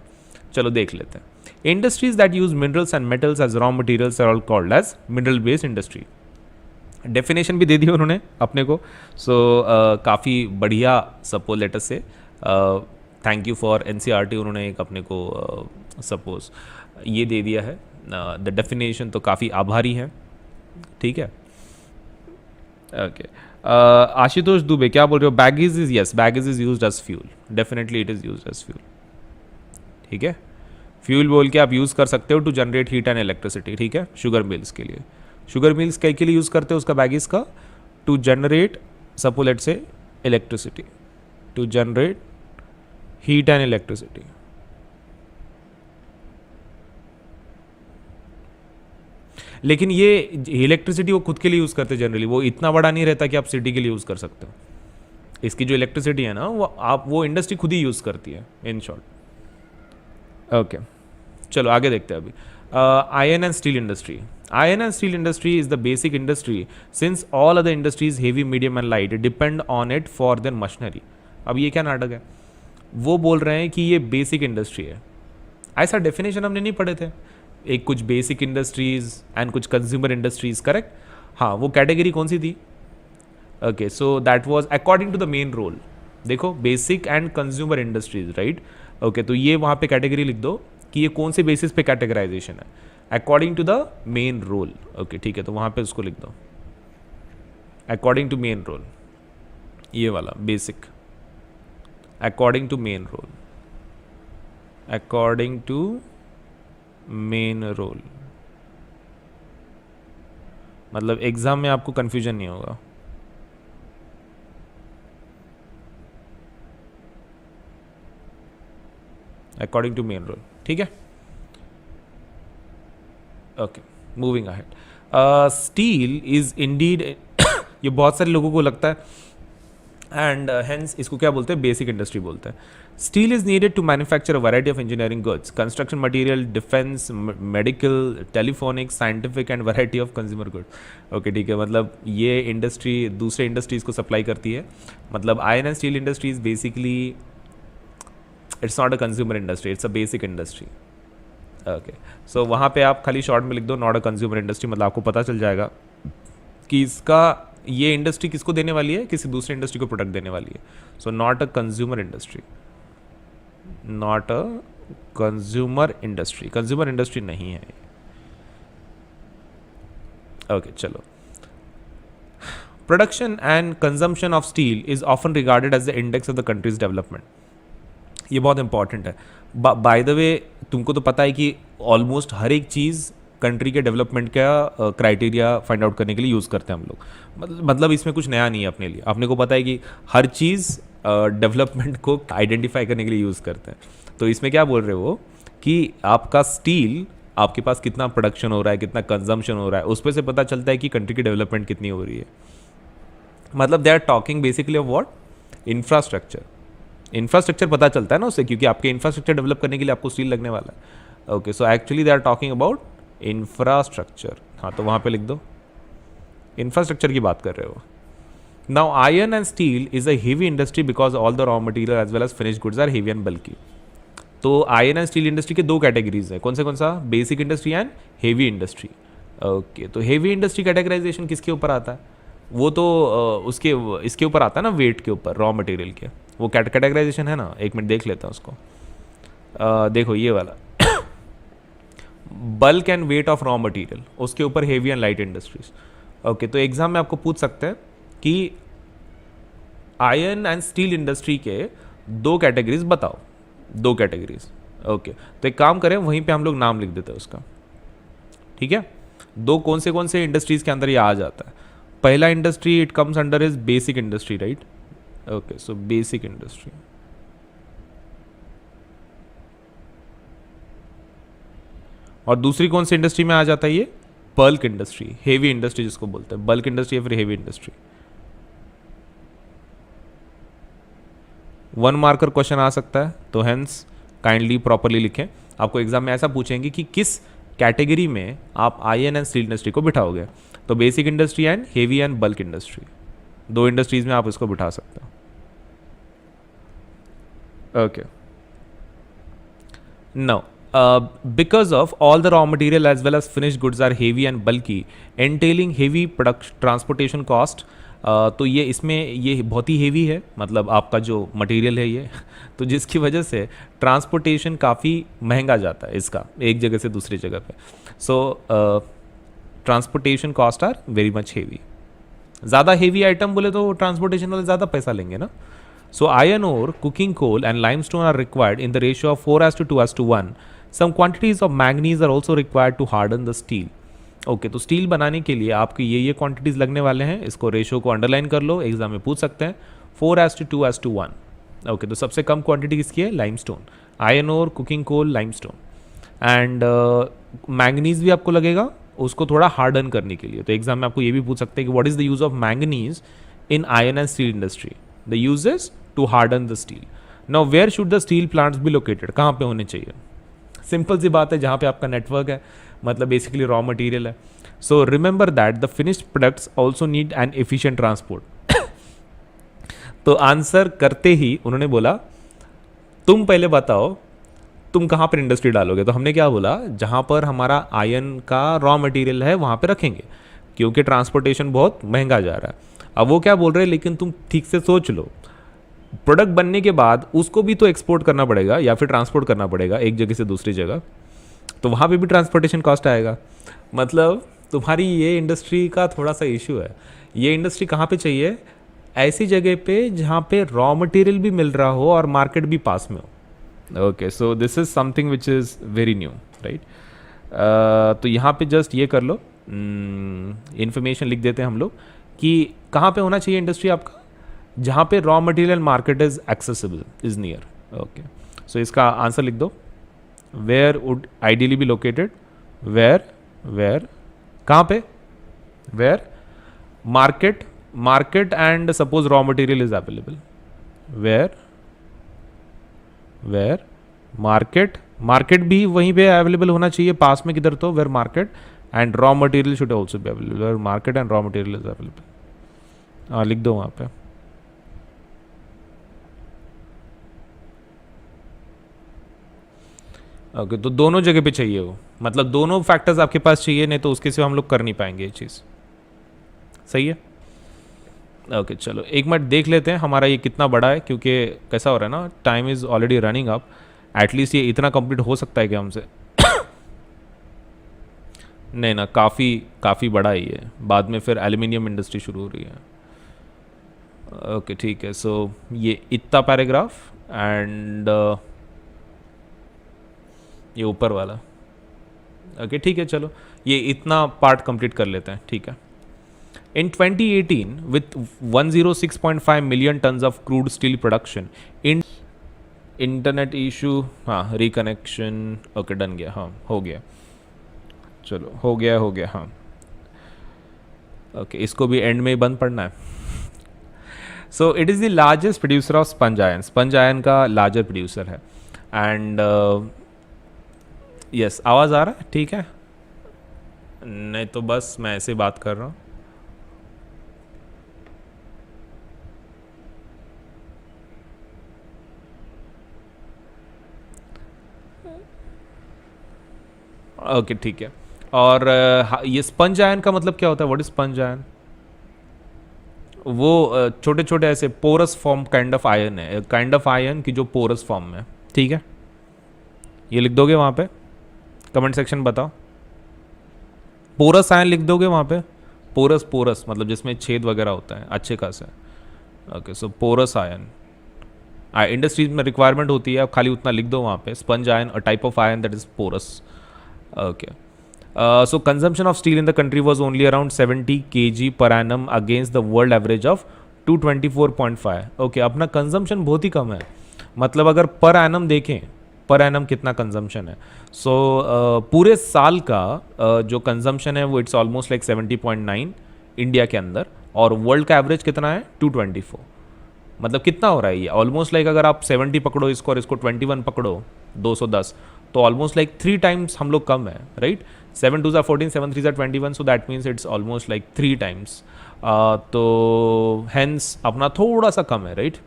चलो देख लेते हैं। Industries that use minerals and metals as raw materials are all called as mineral based industry. Definition भी दे दी उन्होंने अपने को, सो काफ़ी बढ़िया suppose letter say thank you for NCERT, उन्होंने एक अपने को सपोज ये दे दिया है द डेफिनेशन, तो काफ़ी आभारी हैं, ठीक है। ओके आशुतोष दुबे क्या बोल रहे हो, bagasse is yes, bagasse is used as fuel, definitely it is used as fuel, ठीक है। फ्यूल बोल के आप यूज़ कर सकते हो to generate heat and electricity, ठीक है। शुगर मिल्स के लिए, शुगर मिल्स के लिए यूज़ करते हो उसका बैगेज का, to generate suppose let's say electricity, to generate heat and electricity. लेकिन ये इलेक्ट्रिसिटी वो खुद के लिए यूज़ करते जनरली, वो इतना बड़ा नहीं रहता कि आप सिटी के लिए यूज़ कर सकते हो। इसकी जो इलेक्ट्रिसिटी है ना वो इंडस्ट्री खुद ही यूज़ करती है, इन शॉर्ट। ओके चलो आगे देखते हैं अभी। Iron and steel industry, iron and steel industry is the basic industry since all other industries heavy medium and light depend on it for their machinery। अब ये क्या नाटक है, वो बोल रहे हैं कि ये बेसिक इंडस्ट्री है, ऐसा डेफिनेशन हमने नहीं पढ़े थे, एक कुछ बेसिक इंडस्ट्रीज एंड कुछ कंज्यूमर इंडस्ट्रीज, करेक्ट। हाँ वो कैटेगरी कौन सी थी, okay so that was according to the main role. देखो basic and consumer industries, right, okay तो ये वहाँ पे कैटेगरी लिख दो कि ये कौन से बेसिस पे कैटेगराइजेशन है, according to the main role, okay ठीक है, तो वहाँ पे उसको लिख दो अकॉर्डिंग टू मेन रोल, ये वाला basic, according to main role, according to main role, मतलब एग्जाम में आपको कंफ्यूजन नहीं होगा। अकॉर्डिंग टू मेन रोल, ठीक है। Okay moving ahead, steel is Indeed ये बहुत सारे लोगों को लगता है एंड हेंस इसको क्या बोलते हैं, बेसिक इंडस्ट्री बोलते हैं। Steel is needed to manufacture a variety of engineering goods, construction material, defence, medical, telephonic, scientific and variety of consumer goods. Okay ठीक है, मतलब ये इंडस्ट्री दूसरे इंडस्ट्रीज को सप्लाई करती है। मतलब iron and steel industry is basically it's not a consumer industry, it's a basic industry. Okay so वहाँ पे आप खाली शॉर्ट में लिख दो नॉट अ कंज्यूमर इंडस्ट्री, मतलब आपको पता चल जाएगा कि इसका ये इंडस्ट्री किसको देने वाली है, किसी दूसरे इंडस्ट्री को प्रोडक्ट देने वाली है। So not a consumer industry, not a consumer industry, consumer industry नहीं है। ओके चलो, production and consumption of steel is often regarded as the index of the country's development. ये बहुत इंपॉर्टेंट है। बाय द वे तुमको तो पता है कि ऑलमोस्ट हर एक चीज़ कंट्री के डेवलपमेंट का क्राइटेरिया फाइंड आउट करने के लिए यूज़ करते हैं हम लोग। मतलब इसमें कुछ नया नहीं है अपने लिए, अपने को पता है कि हर चीज़ डेवलपमेंट को आइडेंटिफाई करने के लिए यूज़ करते हैं। तो इसमें क्या बोल रहे हो कि आपका स्टील, आपके पास कितना प्रोडक्शन हो रहा है, कितना कंजम्पशन हो रहा है, उस पर से पता चलता है कि कंट्री की डेवलपमेंट कितनी हो रही है। मतलब they are talking basically of what, infrastructure. Infrastructure पता चलता है ना उससे, क्योंकि आपके इंफ्रास्ट्रक्चर डेवलप करने के लिए आपको स्टील लगने वाला है। Okay so actually they are talking about infrastructure. हाँ तो वहाँ पे लिख दो इंफ्रास्ट्रक्चर की बात कर रहे हो। Now iron and steel is a heavy industry because all the raw material as well as finished goods are heavy and bulky. तो आयरन एंड स्टील इंडस्ट्री के दो कैटेगरीज है, कौन सा, basic industry and heavy industry. Okay तो हेवी इंडस्ट्री कैटेगराइजेशन किसके ऊपर आता है, वो तो उसके इसके ऊपर आता है ना, वेट के ऊपर, रॉ मटेरियल के, वो कैटेगराइजेशन है ना। एक मिनट देख लेता हूँ उसको। देखो ये वाला bulk and weight of raw material, उसके ऊपर heavy and light industries. Okay तो एग्जाम में आपको पूछ सकते हैं कि आयरन एंड स्टील इंडस्ट्री के दो कैटेगरीज बताओ, दो कैटेगरीज। ओके तो एक काम करें, वहीं पे हम लोग नाम लिख देते हैं उसका, ठीक है। दो कौन से इंडस्ट्रीज के अंदर ये आ जाता है। पहला industry it comes under is basic industry, right. Okay so basic industry, और दूसरी कौन सी इंडस्ट्री में आ जाता है ये, बल्क इंडस्ट्री, हेवी इंडस्ट्री जिसको बोलते हैं, बल्क इंडस्ट्री या फिर हेवी इंडस्ट्री। 1 मार्कर क्वेश्चन आ सकता है, तो हेंस काइंडली प्रॉपरली लिखें। आपको एग्जाम में ऐसा पूछेंगे कि किस कैटेगरी में आप आयरन एंड स्टील इंडस्ट्री को बिठाओगे, तो basic industry and heavy and bulk industry, 2 industries में आप इसको बिठा सकते हो। Okay, now because of all the raw material as well as finished goods are heavy and bulky entailing heavy production transportation cost, तो ये इसमें ये बहुत ही हेवी है, मतलब आपका जो मटेरियल है ये तो जिसकी वजह से ट्रांसपोर्टेशन काफ़ी महंगा जाता है इसका एक जगह से दूसरी जगह पे। So transportation cost are very much heavy. ज़्यादा हेवी आइटम बोले तो ट्रांसपोर्टेशन वाले ज़्यादा पैसा लेंगे ना। So iron ore, cooking coal and limestone are required in the ratio of 4:2:1. Some quantities of manganese are also required to harden the steel. Okay, तो स्टील बनाने के लिए आपके ये क्वांटिटीज़ लगने वाले हैं, इसको रेशो को अंडरलाइन कर लो, एग्जाम में पूछ सकते हैं। 4:2:1। ओके, तो सबसे कम क्वांटिटी किसकी है? Limestone, iron ore, coking coal, limestone and manganese भी आपको लगेगा उसको थोड़ा हार्डन करने के लिए। तो एग्जाम में आपको ये भी पूछ सकते हैं कि what is the use of manganese in iron and steel industry. The use is to harden the steel. Now where should the steel plants be located, कहाँ पे होने चाहिए? सिंपल सी बात है, जहाँ पे आपका नेटवर्क है, मतलब बेसिकली रॉ मटेरियल है। So remember that the finished products also need an efficient transport. तो आंसर करते ही उन्होंने बोला तुम पहले बताओ तुम कहाँ पर इंडस्ट्री डालोगे। तो हमने क्या बोला, जहाँ पर हमारा आयरन का रॉ मटेरियल है वहाँ पे रखेंगे, क्योंकि ट्रांसपोर्टेशन बहुत महंगा जा रहा है। अब वो क्या बोल रहे हैं, लेकिन तुम ठीक से सोच लो, प्रोडक्ट बनने के बाद उसको भी तो एक्सपोर्ट करना पड़ेगा या फिर ट्रांसपोर्ट करना पड़ेगा एक जगह से दूसरी जगह, तो वहाँ पे भी ट्रांसपोर्टेशन कॉस्ट आएगा। मतलब तुम्हारी ये इंडस्ट्री का थोड़ा सा इशू है। ये इंडस्ट्री कहाँ पे चाहिए? ऐसी जगह पे जहाँ पे रॉ मटेरियल भी मिल रहा हो और मार्केट भी पास में हो। Okay, so this is something which is very new, right. तो यहाँ पे जस्ट ये कर लो, इंफॉर्मेशन लिख देते हैं हम लोग कि कहाँ पे होना चाहिए इंडस्ट्री आपका, जहाँ पे raw material market is accessible, is near. Okay, so इसका आंसर लिख दो, where would ideally be located, where कहाँ पे, where market and suppose raw material is available, where market भी वहीं पे अवेलेबल होना चाहिए पास में, किधर तो where market and raw material should also be available, where market and raw material is available. हाँ, लिख दो वहाँ पे। ओके, तो दोनों जगह पे चाहिए वो, मतलब दोनों फैक्टर्स आपके पास चाहिए, नहीं तो उसके सिवा हम लोग कर नहीं पाएंगे ये चीज़। सही है। ओके, चलो एक मिनट देख लेते हैं हमारा ये कितना बड़ा है, क्योंकि कैसा हो रहा है ना, time is already running up. At least ये इतना कंप्लीट हो सकता है क्या हमसे? नहीं ना, काफ़ी बड़ा ही है, बाद में फिर एल्यूमिनियम इंडस्ट्री शुरू हो रही है। ओके, ठीक है। सो ये इतना पैराग्राफ एंड ये ऊपर वाला। ओके, ठीक है, चलो ये इतना पार्ट कंप्लीट कर लेते हैं, ठीक है। In 2018, with 106.5 million tons of crude steel production, internet issue, हाँ, रिकनेक्शन, ओके, डन गया, हाँ, हो गया, चलो हो गया, हाँ। ओके, इसको भी एंड में ही बंद पड़ना है। सो it is the largest producer of sponge ion, sponge ion का लार्जर प्रोड्यूसर है। एंड यस, आवाज़ आ रहा है? ठीक है, नहीं तो बस मैं ऐसे बात कर रहा हूँ। ओके, ठीक है। और ये स्पंज आयन का मतलब क्या होता है? What is sponge iron? वो छोटे छोटे ऐसे porous form kind of iron है, काइंड ऑफ आयन की जो पोरस फॉर्म में, ठीक है। ये लिख दोगे वहाँ पे, कमेंट सेक्शन बताओ। पोरस आयन लिख दोगे वहाँ पे, पोरस मतलब जिसमें छेद वगैरह होता है अच्छे खासे। Okay, so porous iron industries में रिक्वायरमेंट होती है, आप खाली उतना लिख दो वहाँ पे। Sponge iron, a type of iron that is porous. Okay. So consumption of steel in the country was only around 70 kg per annum against the world average of 224.5. Okay, अपना कंजम्पशन बहुत ही कम है। मतलब अगर पर एनम देखें पर एनम कितना कंजम्पशन है। सो पूरे साल का जो कंजम्पशन है वो इट्स ऑलमोस्ट लाइक 70.9 इंडिया के अंदर, और वर्ल्ड का एवरेज कितना है 224। मतलब कितना हो रहा है ये ऑलमोस्ट लाइक, अगर आप 70 पकड़ो इसको और इसको 21 पकड़ो 210, तो ऑलमोस्ट लाइक 3 टाइम्स हम लोग कम है, right. 7 2 14, 7 3 21, so that means it's almost like 3 times. तो हैंस अपना थोड़ा सा कम है, राइट।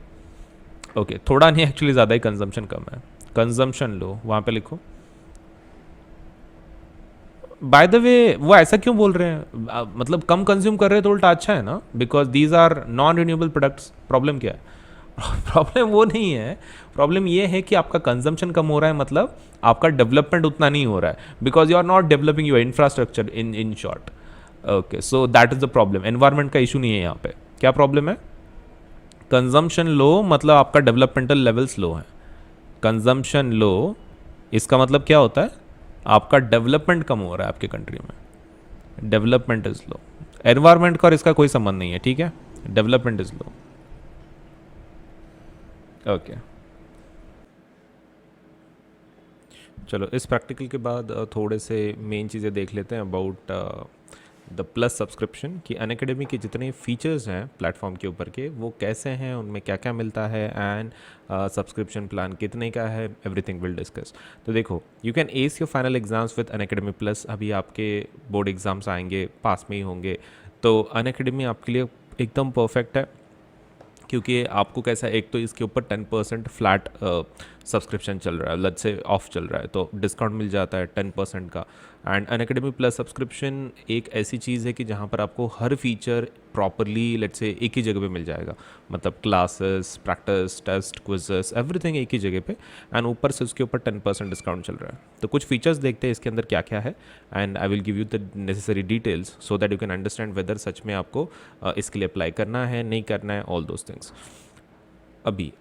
ओके, थोड़ा नहीं, एक्चुअली ज़्यादा ही कंजम्पशन कम है। कंजम्पशन लो, वहाँ पे लिखो। बाय द वे वो ऐसा क्यों बोल रहे हैं, मतलब कम कंज्यूम कर रहे हैं तो उल्टा अच्छा है ना, because these are non renewable products. Problem क्या है? प्रॉब्लम वो नहीं है, प्रॉब्लम ये है कि आपका कंजम्पशन कम हो रहा है, मतलब आपका डेवलपमेंट उतना नहीं हो रहा है, because you are not developing your infrastructure in short. Okay, so that is the problem. Environment का इशू नहीं है यहाँ पे। क्या प्रॉब्लम है? कंजम्पशन लो, मतलब आपका डेवलपमेंटल लेवल्स लो है। कंजम्पशन लो, इसका मतलब क्या होता है? आपका डेवलपमेंट कम हो रहा है आपके कंट्री में। Development is low. एनवायरमेंट का और इसका कोई संबंध नहीं है, ठीक है। Development is low. ओके, चलो इस प्रैक्टिकल के बाद थोड़े से मेन चीज़ें देख लेते हैं अबाउट द प्लस सब्सक्रिप्शन, कि अनअकैडमी के जितने फीचर्स हैं प्लेटफॉर्म के ऊपर के वो कैसे हैं, उनमें क्या क्या मिलता है, एंड सब्सक्रिप्शन प्लान कितने का है, एवरीथिंग विल डिस्कस। तो देखो, you can S your final exams with Unacademy plus. अभी आपके बोर्ड एग्जाम्स आएंगे, पास में ही होंगे, तो अनअकैडमी आपके लिए एकदम परफेक्ट है, क्योंकि आपको कैसा, एक तो इसके ऊपर 10% फ्लैट सब्सक्रिप्शन चल रहा है, लेट्स से ऑफ चल रहा है, तो डिस्काउंट मिल जाता है 10% का। एंड अनअकैडमी प्लस सब्सक्रिप्शन एक ऐसी चीज़ है कि जहाँ पर आपको हर फीचर प्रॉपरली लेट्स से एक ही जगह पे मिल जाएगा, मतलब classes, practice, test, quizzes, everything एक ही जगह पे, एंड ऊपर से उसके ऊपर 10% डिस्काउंट चल रहा है। तो कुछ फीचर्स देखते हैं इसके अंदर क्या क्या है, and I will give you the necessary details so that you can understand whether सच में आपको इसके लिए अप्लाई करना है, नहीं करना है, ऑल दोज थिंग्स। अभी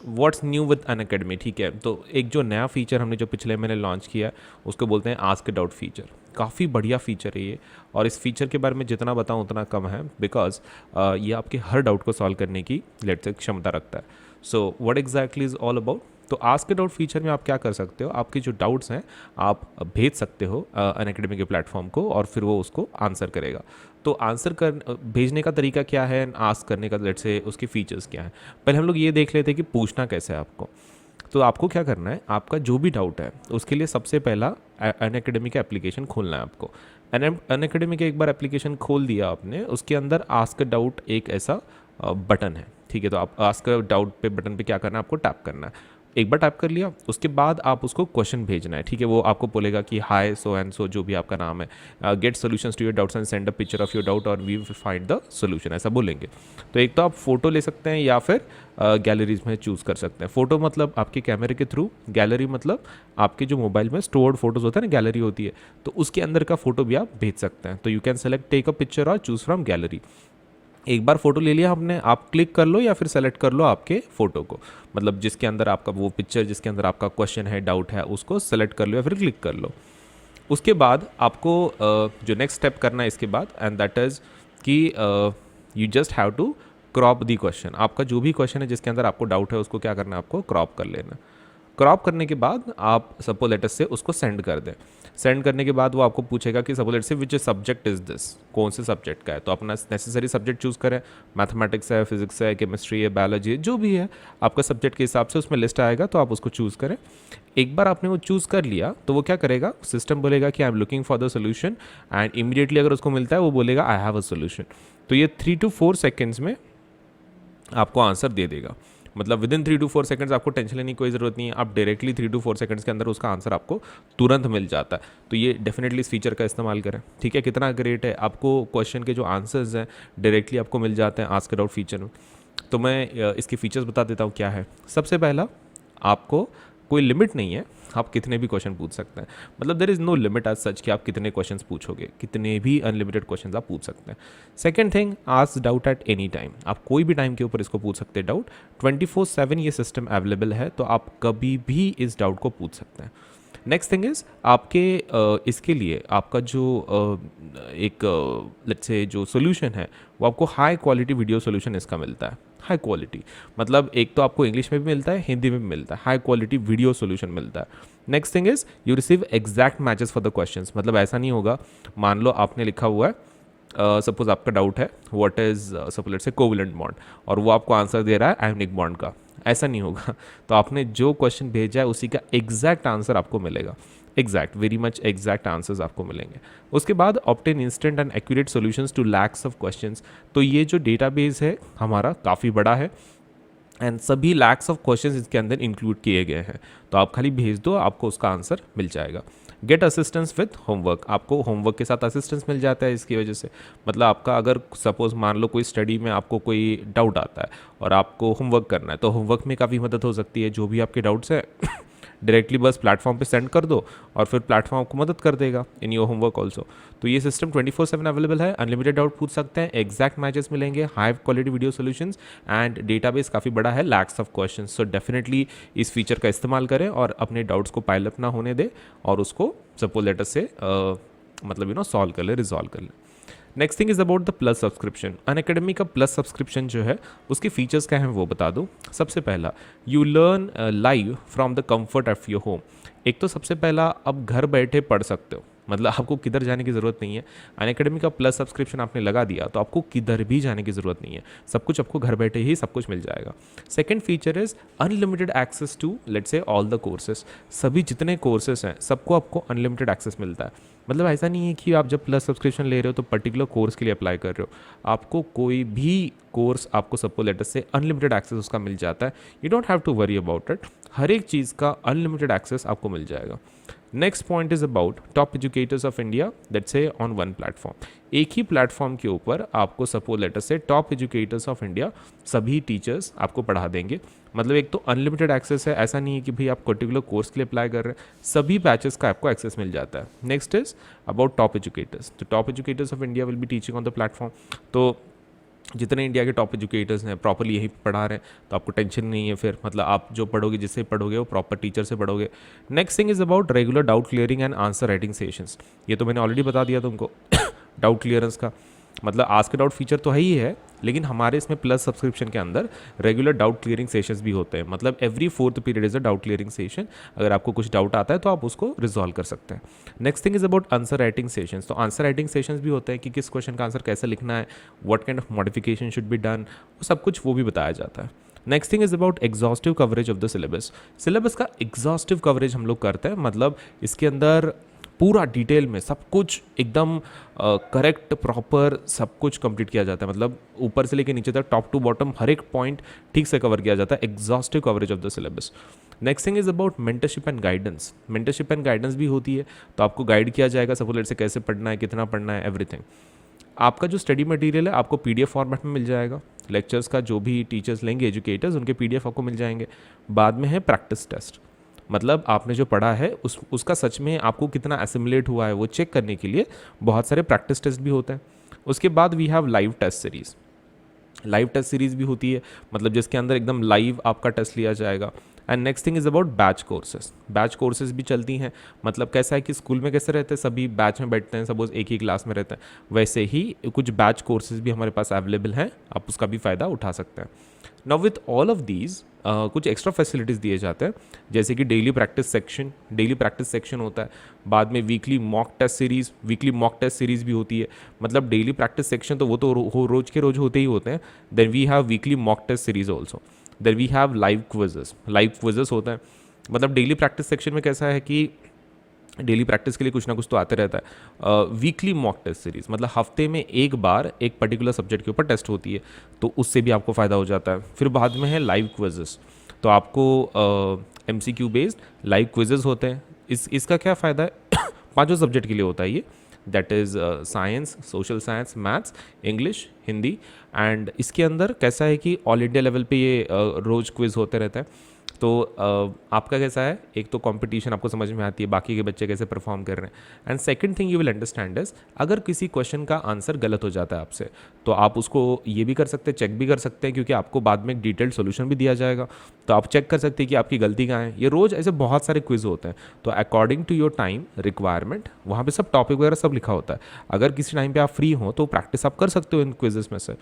व्हाट्स न्यू विद अनअकैडमी, ठीक है। तो एक जो नया फीचर हमने जो पिछले महीने लॉन्च किया है उसको बोलते हैं आस्क अ डाउट फीचर। काफ़ी बढ़िया फीचर है ये, और इस फीचर के बारे में जितना बताऊँ उतना कम है, बिकॉज ये आपके हर डाउट को सॉल्व करने की लेट्स से क्षमता रखता है। So what exactly is all about? तो आस्क अ डाउट फीचर में आप क्या कर सकते हो, आपके जो डाउट्स हैं आप भेज सकते हो अनअकैडमी के प्लेटफॉर्म को, और फिर वो उसको आंसर करेगा। तो आंसर कर भेजने का तरीका क्या है, आस्क करने का लेट्स से उसके फीचर्स क्या हैं। पहले हम लोग ये देख लेते हैं कि पूछना कैसे है आपको। तो आपको क्या करना है, आपका जो भी डाउट है उसके लिए सबसे पहला अनअकैडमी का एप्लीकेशन खोलना है आपको। अनअकैडमी का एक बार एप्लीकेशन खोल दिया आपने, उसके अंदर आस्क अ डाउट एक ऐसा बटन है, ठीक है। तो आप आस्क अ डाउट पे बटन पे क्या करना है, आपको टैप करना है। एक बार टाइप कर लिया, उसके बाद आप उसको क्वेश्चन भेजना है, ठीक है। वो आपको बोलेगा कि हाय सो एंड सो, जो भी आपका नाम है, get solutions to your doubts and send a picture of your doubt और we will find the solution, ऐसा बोलेंगे। तो एक तो आप फोटो ले सकते हैं या फिर गैलरीज में चूज़ कर सकते हैं। फोटो मतलब आपके कैमरे के थ्रू, गैलरी मतलब आपके जो मोबाइल में स्टोर्ड फोटोज होता है ना, गैलरी होती है, तो उसके अंदर का फोटो भी आप भेज सकते हैं। तो you can select take a picture और चूज़ फ्रॉम गैलरी। एक बार फोटो ले लिया आपने, आप क्लिक कर लो या फिर सेलेक्ट कर लो आपके फ़ोटो को, मतलब जिसके अंदर आपका वो पिक्चर, जिसके अंदर आपका क्वेश्चन है, डाउट है, उसको सेलेक्ट कर लो या फिर क्लिक कर लो। उसके बाद आपको जो नेक्स्ट स्टेप करना है इसके बाद, एंड दैट इज़ कि you just have to crop the question. आपका जो भी क्वेश्चन है जिसके अंदर आपको डाउट है उसको क्या करना है, आपको क्रॉप कर लेना। क्रॉप करने के बाद आप सपोज लेटर से उसको सेंड कर दें। सेंड करने के बाद वो आपको पूछेगा कि सपोज लेटर से विच सब्जेक्ट इज़ दिस, कौन से सब्जेक्ट का है। तो अपना नेसेसरी सब्जेक्ट चूज़ करें, मैथमेटिक्स है, फिजिक्स है, केमिस्ट्री है, बायोलॉजी है, जो भी है आपका सब्जेक्ट के हिसाब से उसमें लिस्ट आएगा, तो आप उसको चूज़ करें। एक बार आपने वो चूज़ कर लिया तो वो क्या करेगा, सिस्टम बोलेगा कि I am looking for the solution, and immediately अगर उसको मिलता है वो बोलेगा आई हैव अ सोल्यूशन। तो ये 3 to 4 सेकेंड्स में आपको आंसर दे देगा। मतलब विद इन 3 to 4 सेकंड्स आपको टेंशन लेने की कोई ज़रूरत नहीं है, आप डायरेक्टली 3 to 4 सेकंड्स के अंदर उसका आंसर आपको तुरंत मिल जाता है। तो ये डेफिनेटली इस फीचर का इस्तेमाल करें, ठीक है। कितना ग्रेट है, आपको क्वेश्चन के जो आंसर्स हैं डायरेक्टली आपको मिल जाते हैं आस्क अ डाउट फीचर में। तो मैं इसके फीचर्स बता देता हूँ क्या है। सबसे पहला, आपको कोई लिमिट नहीं है, आप कितने भी क्वेश्चन पूछ सकते हैं। मतलब there is no limit as such कि आप कितने क्वेश्चंस पूछोगे, कितने भी अनलिमिटेड क्वेश्चंस आप पूछ सकते हैं। Second thing, ask doubt at any time. आप कोई भी टाइम के ऊपर इसको पूछ सकते हैं डाउट। 24/7 ये सिस्टम अवेलेबल है, तो आप कभी भी इस डाउट को पूछ सकते हैं। नेक्स्ट थिंग इज़, आपके इसके लिए आपका जो एक लेट्स से जो सोल्यूशन है वो आपको हाई क्वालिटी वीडियो सोल्यूशन इसका मिलता है। हाई क्वालिटी मतलब एक तो आपको इंग्लिश में भी मिलता है, हिंदी में भी मिलता है, हाई क्वालिटी वीडियो सोल्यूशन मिलता है। Next thing is you receive exact matches for the questions, मतलब ऐसा नहीं होगा मान लो आपने लिखा हुआ है सपोज आपका डाउट है व्हाट इज सपोज लेट्स से कोवलेंट बॉन्ड और वो आपको आंसर दे रहा है आयोनिक बॉन्ड का, ऐसा नहीं होगा। तो आपने जो क्वेश्चन भेजा है उसी का एग्जैक्ट आंसर आपको मिलेगा, exact very much exact answers आपको मिलेंगे। उसके बाद obtain instant and accurate solutions to lakhs of questions. तो ये जो डेटाबेस है हमारा काफ़ी बड़ा है एंड सभी लैक्स ऑफ क्वेश्चंस इसके अंदर इंक्लूड किए गए हैं। तो आप खाली भेज दो, आपको उसका आंसर मिल जाएगा। गेट असिस्टेंस विथ होमवर्क, आपको होमवर्क के साथ असिस्टेंस मिल जाता है इसकी वजह से। मतलब आपका अगर सपोज मान लो कोई स्टडी में आपको कोई डाउट आता है और आपको होमवर्क करना है, तो होमवर्क में काफ़ी मदद हो सकती है। जो भी आपके डाउट्स हैं डायरेक्टली बस प्लेटफॉर्म पे सेंड कर दो और फिर प्लेटफॉर्म आपको मदद कर देगा इन योर होमवर्क ऑल्सो। तो ये सिस्टम 24/7 अवेलेबल है, अनलिमिटेड डाउट पूछ सकते हैं, एग्जैक्ट मैचेस मिलेंगे, high quality video solutions and database काफ़ी बड़ा है, lakhs of questions. So definitely इस फीचर का इस्तेमाल करें और अपने डाउट्स को पाइल अप ना होने दें और उसको सपोज लेटर से मतलब सॉल्व कर ले, रिजॉल्व कर ले। Next thing is about the plus subscription. Unacademy का प्लस सब्सक्रिप्शन जो है उसके फीचर्स क्या हैं वो बता दूं। सबसे पहला you learn live from the comfort of your home. एक तो सबसे पहला अब घर बैठे पढ़ सकते हो, मतलब आपको किधर जाने की ज़रूरत नहीं है। अनअकैडमी का प्लस सब्सक्रिप्शन आपने लगा दिया तो आपको किधर भी जाने की ज़रूरत नहीं है, सब कुछ आपको घर बैठे ही सब कुछ मिल जाएगा। Second feature is unlimited access to let's say all the courses. सभी जितने कोर्सेज हैं सबको आपको अनलिमिटेड एक्सेस मिलता है। मतलब ऐसा नहीं है कि आप जब प्लस सब्सक्रिप्शन ले रहे हो तो पर्टिकुलर कोर्स के लिए अप्लाई कर रहे हो, आपको कोई भी कोर्स आपको suppose letter say unlimited access उसका मिल जाता है। You don't have to worry about it, हर एक चीज़ का अनलिमिटेड एक्सेस आपको मिल जाएगा। Next point is about top educators of India that say on one platform. एक ही प्लेटफॉर्म के ऊपर आपको suppose letter say top educators of India सभी टीचर्स आपको पढ़ा देंगे। मतलब एक तो अनलिमिटेड एक्सेस है, ऐसा नहीं है कि भाई आप पर्टिकुलर कोर्स के लिए अप्लाई कर रहे हैं, सभी बैचेस का आपको एक्सेस मिल जाता है। Next is about top educators. तो top educators of India will be teaching on the platform. तो जितने इंडिया के टॉप एजुकेटर्स हैं प्रॉपरली यही पढ़ा रहे हैं, तो आपको टेंशन नहीं है फिर। मतलब आप जो पढ़ोगे, जिससे पढ़ोगे वो प्रॉपर टीचर से पढ़ोगे। Next thing is about regular doubt clearing and answer writing sessions. ये तो मैंने ऑलरेडी बता दिया तुमको डाउट क्लियरेंस का मतलब आस्क डाउट फीचर तो है ही है, लेकिन हमारे इसमें प्लस सब्सक्रिप्शन के अंदर रेगुलर डाउट क्लियरिंग सेशंस भी होते हैं। मतलब every 4th period is a doubt clearing session. अगर आपको कुछ डाउट आता है तो आप उसको रिजॉल्व कर सकते हैं। Next thing is about answer writing sessions. तो आंसर राइटिंग सेशंस भी होते हैं कि किस क्वेश्चन का आंसर कैसे लिखना है, what kind of modification should be done, वो सब कुछ वो भी बताया जाता है। Next thing is about exhaustive coverage of the syllabus. Syllabus का एग्जॉस्टिव कवरेज हम लोग करते हैं, मतलब इसके अंदर पूरा डिटेल में सब कुछ एकदम करेक्ट प्रॉपर सब कुछ कंप्लीट किया जाता है। मतलब ऊपर से लेकर नीचे तक टॉप टू बॉटम हर एक पॉइंट ठीक से कवर किया जाता है, exhaustive coverage of the syllabus. Next thing is about mentorship and guidance. Mentorship and guidance भी होती है, तो आपको गाइड किया जाएगा सपोज लेट से कैसे पढ़ना है, कितना पढ़ना है, एवरीथिंग। आपका जो स्टडी मटेरियल है आपको PDF फॉर्मेट में मिल जाएगा। लेक्चर्स का जो भी टीचर्स लेंगे एजुकेटर्स, उनके PDF आपको मिल जाएंगे। बाद में है प्रैक्टिस टेस्ट, मतलब आपने जो पढ़ा है उसका सच में आपको कितना एसिमुलेट हुआ है वो चेक करने के लिए बहुत सारे प्रैक्टिस टेस्ट भी होते हैं। उसके बाद we have live test series. Live test series भी होती है, मतलब जिसके अंदर एकदम लाइव आपका टेस्ट लिया जाएगा। And next thing is about batch courses. Batch courses भी चलती हैं, मतलब कैसा है कि स्कूल में कैसे रहते हैं सभी बैच में बैठते हैं, सपोज एक ही क्लास में रहते हैं, वैसे ही कुछ बैच कोर्सेज भी हमारे पास अवेलेबल हैं, आप उसका भी फ़ायदा उठा सकते हैं। Now with all of these कुछ एक्स्ट्रा फैसिलिटीज़ दिए जाते हैं, जैसे कि डेली प्रैक्टिस सेक्शन होता है। बाद में वीकली मॉक टेस्ट सीरीज़ भी होती है। मतलब डेली प्रैक्टिस सेक्शन तो वो तो रोज़ के रोज़ होते ही होते हैं। Then we have weekly mock test series also. Then we have live quizzes होता है। मतलब डेली प्रैक्टिस सेक्शन में कैसा है कि डेली प्रैक्टिस के लिए कुछ ना कुछ तो आते रहता है। वीकली मॉक टेस्ट सीरीज़ मतलब हफ्ते में एक बार एक पर्टिकुलर सब्जेक्ट के ऊपर टेस्ट होती है, तो उससे भी आपको फ़ायदा हो जाता है। फिर बाद में है लाइव क्विजेस, तो आपको MCQ बेस्ड लाइव क्विजेस होते हैं। इसका क्या फ़ायदा है 5 सब्जेक्ट के लिए होता है ये, that is science, social science, maths, English, Hindi. And इसके अंदर कैसा है कि ऑल इंडिया लेवल पे ये रोज़ क्विज़ होते रहते हैं। तो आपका कैसा है, एक तो कंपटीशन आपको समझ में आती है बाकी के बच्चे कैसे परफॉर्म कर रहे हैं। And second thing you will understand is अगर किसी क्वेश्चन का आंसर गलत हो जाता है आपसे, तो आप उसको ये भी कर सकते हैं, चेक भी कर सकते हैं, क्योंकि आपको बाद में एक डिटेल्ड सोल्यूशन भी दिया जाएगा, तो आप चेक कर सकते हैं कि आपकी गलती कहाँ है। ये रोज़ ऐसे बहुत सारे क्विज होते हैं, तो according to your time requirement वहाँ पे सब टॉपिक वगैरह सब लिखा होता है। अगर किसी टाइम पे आप फ्री हो तो प्रैक्टिस आप कर सकते हो इन क्विजेस में से।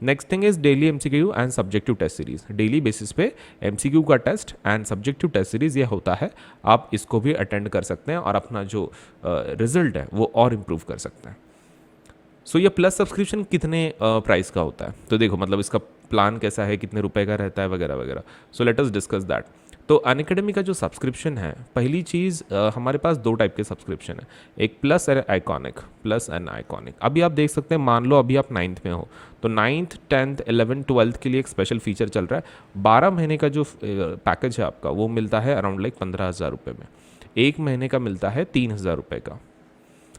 Next thing is daily MCQ and subjective test series. Daily basis पे एमसीक्यू का test and subjective test series ये होता है, आप इसको भी अटेंड कर सकते हैं और अपना जो रिजल्ट है वो और इम्प्रूव कर सकते हैं। सो ये प्लस सब्सक्रिप्शन कितने प्राइस का होता है, तो देखो मतलब इसका प्लान कैसा है, कितने रुपए का रहता है वगैरह वगैरह। So let us discuss that. तो अनअकैडमी का जो सब्सक्रिप्शन है, पहली चीज़ हमारे पास दो टाइप के सब्सक्रिप्शन है, एक प्लस और आइकॉनिक। प्लस एंड आइकॉनिक अभी आप देख सकते हैं, मान लो अभी आप 9th में हो तो 9th 10th 11th 12th के लिए एक स्पेशल फीचर चल रहा है। 12 महीने का जो पैकेज है आपका वो मिलता है अराउंड लाइक 15,000 रुपये में, एक महीने का मिलता है 3,000 रुपये का।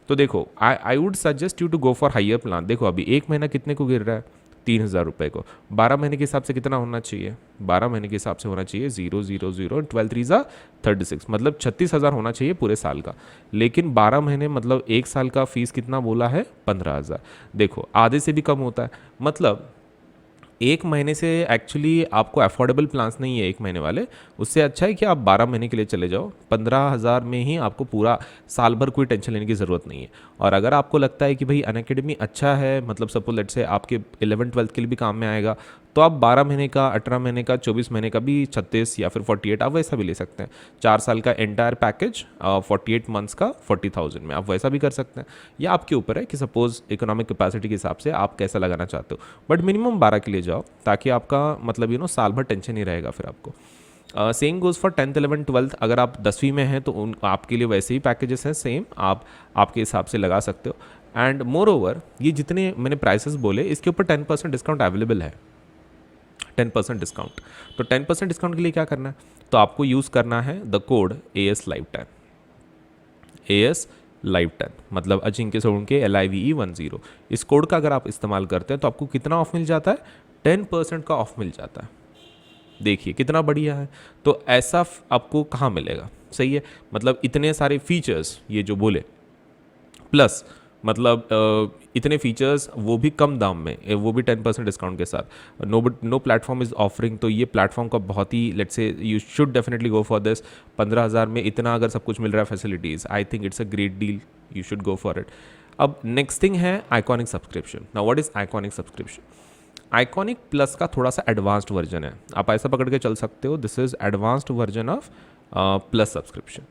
तो देखो I would suggest you to go for higher plan. देखो अभी एक महीना कितने को गिर रहा है, 3,000 रुपये को। 12 महीने के हिसाब से कितना होना चाहिए, 12 महीने के हिसाब से होना चाहिए 0 0 0 12 3 36, मतलब 36,000 होना चाहिए पूरे साल का। लेकिन 12 महीने मतलब एक साल का फीस कितना बोला है, 15,000। देखो आधे से भी कम होता है, मतलब एक महीने से एक्चुअली आपको अफोर्डेबल प्लान्स नहीं है एक महीने वाले, उससे अच्छा है कि आप 12 महीने के लिए चले जाओ। 15,000 में ही आपको पूरा साल भर कोई टेंशन लेने की ज़रूरत नहीं है। और अगर आपको लगता है कि भाई अनअकैडमी अच्छा है, मतलब सपोज लेट से आपके 11th 12th के लिए भी काम में आएगा, तो आप 12 महीने का, 18 महीने का, 24 महीने का भी 36 या फिर 48 आप वैसा भी ले सकते हैं। 4 साल का एंटायर पैकेज 48 मंथ्स का 40,000 में आप वैसा भी कर सकते हैं। या आपके ऊपर है कि सपोज इकोनॉमिक कैपेसिटी के हिसाब से आप कैसा लगाना चाहते हो, बट मिनिमम 12 के लिए जाओ ताकि आपका मतलब साल भर टेंशन नहीं रहेगा फिर आपको। Same goes for 10th 11th 12th। अगर आप 10वीं में हैं तो उन आपके लिए वैसे ही पैकेजेस हैं सेम, आप आपके हिसाब से लगा सकते हो। एंड मोर ओवर ये जितने मैंने प्राइसेस बोले इसके ऊपर 10% डिस्काउंट अवेलेबल है, 10% डिस्काउंट। तो 10% डिस्काउंट के लिए क्या करना है, तो आपको यूज़ करना है the code AS Live10। AS Live10 मतलब अजिंक्य सोलंकी LIVE 10। इस कोड का अगर आप इस्तेमाल करते हैं तो आपको कितना ऑफ मिल जाता है, 10% का ऑफ मिल जाता है। देखिए कितना बढ़िया है। तो ऐसा आपको कहाँ मिलेगा, सही है, मतलब इतने सारे फीचर्स ये जो बोले, प्लस मतलब इतने फीचर्स वो भी कम दाम में, वो भी 10% डिस्काउंट के साथ। नो प्लेटफॉर्म इज़ ऑफरिंग, तो ये प्लेटफॉर्म का बहुत ही let's say you should definitely go for this. 15,000 में इतना अगर सब कुछ मिल रहा है facilities, I think it's a great deal, you should go for it. अब नेक्स्ट थिंग है iconic subscription. Now what is iconic subscription? Iconic plus का थोड़ा सा एडवांस्ड वर्जन है, आप ऐसा पकड़ के चल सकते हो, this is advanced version of plus subscription.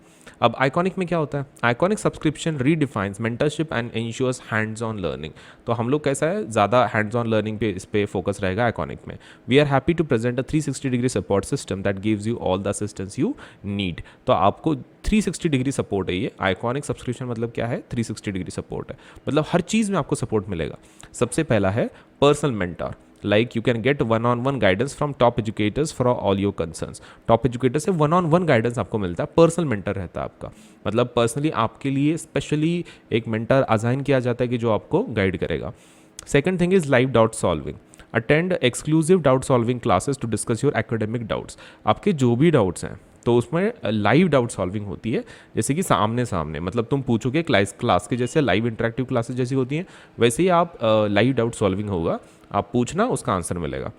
अब आइकॉनिक में क्या होता है, iconic subscription redefines mentorship and ensures hands on learning. तो हम लोग कैसा है, ज़्यादा हैंड्स ऑन लर्निंग पे इस पे फोकस रहेगा आइकॉनिक में। We are happy to present a 360 degree support system that gives you all the assistance you need. तो आपको 360 डिग्री सपोर्ट है ये आइकॉनिक सब्सक्रिप्शन। मतलब क्या है, 360 डिग्री सपोर्ट है, मतलब हर चीज़ में आपको सपोर्ट मिलेगा। सबसे पहला है personal mentor, like you can get one-on-one guidance from top educators for all your concerns। Top educator से one-on-one गाइडेंस आपको मिलता है, पर्सनल मेंटर रहता है आपका, मतलब पर्सनली आपके लिए स्पेशली एक मेंटर असाइन किया जाता है कि जो आपको गाइड करेगा। Second thing is live doubt solving. Attend exclusive doubt solving classes to discuss your academic doubts. आपके जो भी डाउट्स हैं तो उसमें लाइव डाउट सॉल्विंग होती है, जैसे कि सामने सामने, मतलब तुम पूछोगे क्लास के जैसे लाइव इंटरेक्टिव क्लासेस जैसी होती हैं, वैसे ही आप लाइव डाउट सॉल्विंग होगा, आप पूछना उसका आंसर मिलेगा।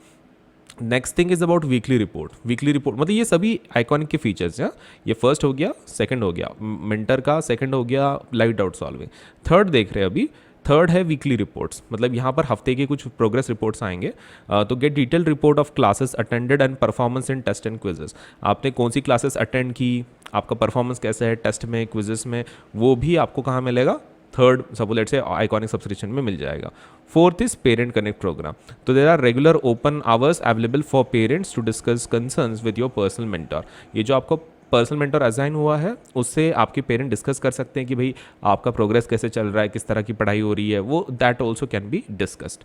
Next thing is about weekly report. Weekly report मतलब ये सभी आइकॉनिक के फीचर्स हैं। ये फर्स्ट हो गया, सेकंड हो गया मेंटर का, सेकंड हो गया लाइव डाउट सॉल्विंग, थर्ड देख रहे हैं अभी, थर्ड है वीकली रिपोर्ट्स। मतलब यहाँ पर हफ्ते के कुछ प्रोग्रेस रिपोर्ट्स आएंगे। तो get detail report of classes attended and performance in test and quizzes. आपने कौन सी क्लासेस अटेंड की, आपका परफॉर्मेंस कैसा है टेस्ट में, क्विजेस में, वो भी आपको कहाँ मिलेगा, third suppose let's say iconic subscription में मिल जाएगा। Fourth is parent connect programme. तो there are regular open hours available for parents to discuss concerns with your personal mentor. ये जो आपको पर्सनल मेंटर असाइन हुआ है उससे आपके पेरेंट डिस्कस कर सकते हैं कि भाई आपका प्रोग्रेस कैसे चल रहा है, किस तरह की पढ़ाई हो रही है, वो that also can be discussed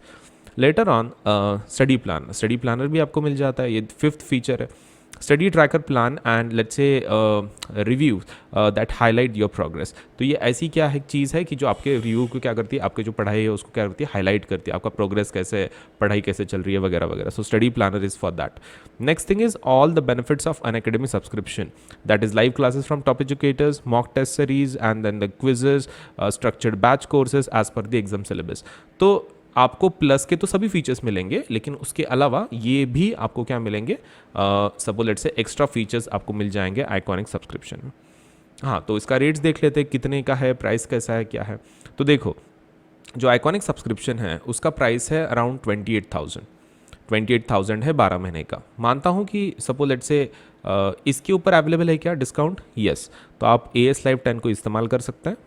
later on. Study plan, study planner भी आपको मिल जाता है, ये फिफ्थ फीचर है। Study tracker plan and let's say review that highlight your progress. तो ये ऐसी क्या है चीज़ है कि जो आपके रिव्यू को क्या करती है, आपके जो पढ़ाई है उसको क्या करती है, हाईलाइट करती है, आपका प्रोग्रेस कैसे है, पढ़ाई कैसे चल रही है वगैरह वगैरह। So study planner is for that. Next thing is all the benefits of Unacademy subscription, that is live classes from top educators, mock test series and then the quizzes, structured batch courses as per the exam syllabus. तो आपको प्लस के तो सभी फीचर्स मिलेंगे, लेकिन उसके अलावा ये भी आपको क्या मिलेंगे, सपोज लेट्स से एक्स्ट्रा फीचर्स आपको मिल जाएंगे आइकॉनिक सब्सक्रिप्शन में। हाँ, तो इसका रेट्स देख लेते हैं, कितने का है, प्राइस कैसा है, क्या है। तो देखो जो आइकॉनिक सब्सक्रिप्शन है उसका प्राइस है अराउंड 28,000 है 12 महीने का। मानता हूँ कि सपोज लेट से इसके ऊपर अवेलेबल है क्या डिस्काउंट? यस, तो आप AS Live 10 को इस्तेमाल कर सकते हैं,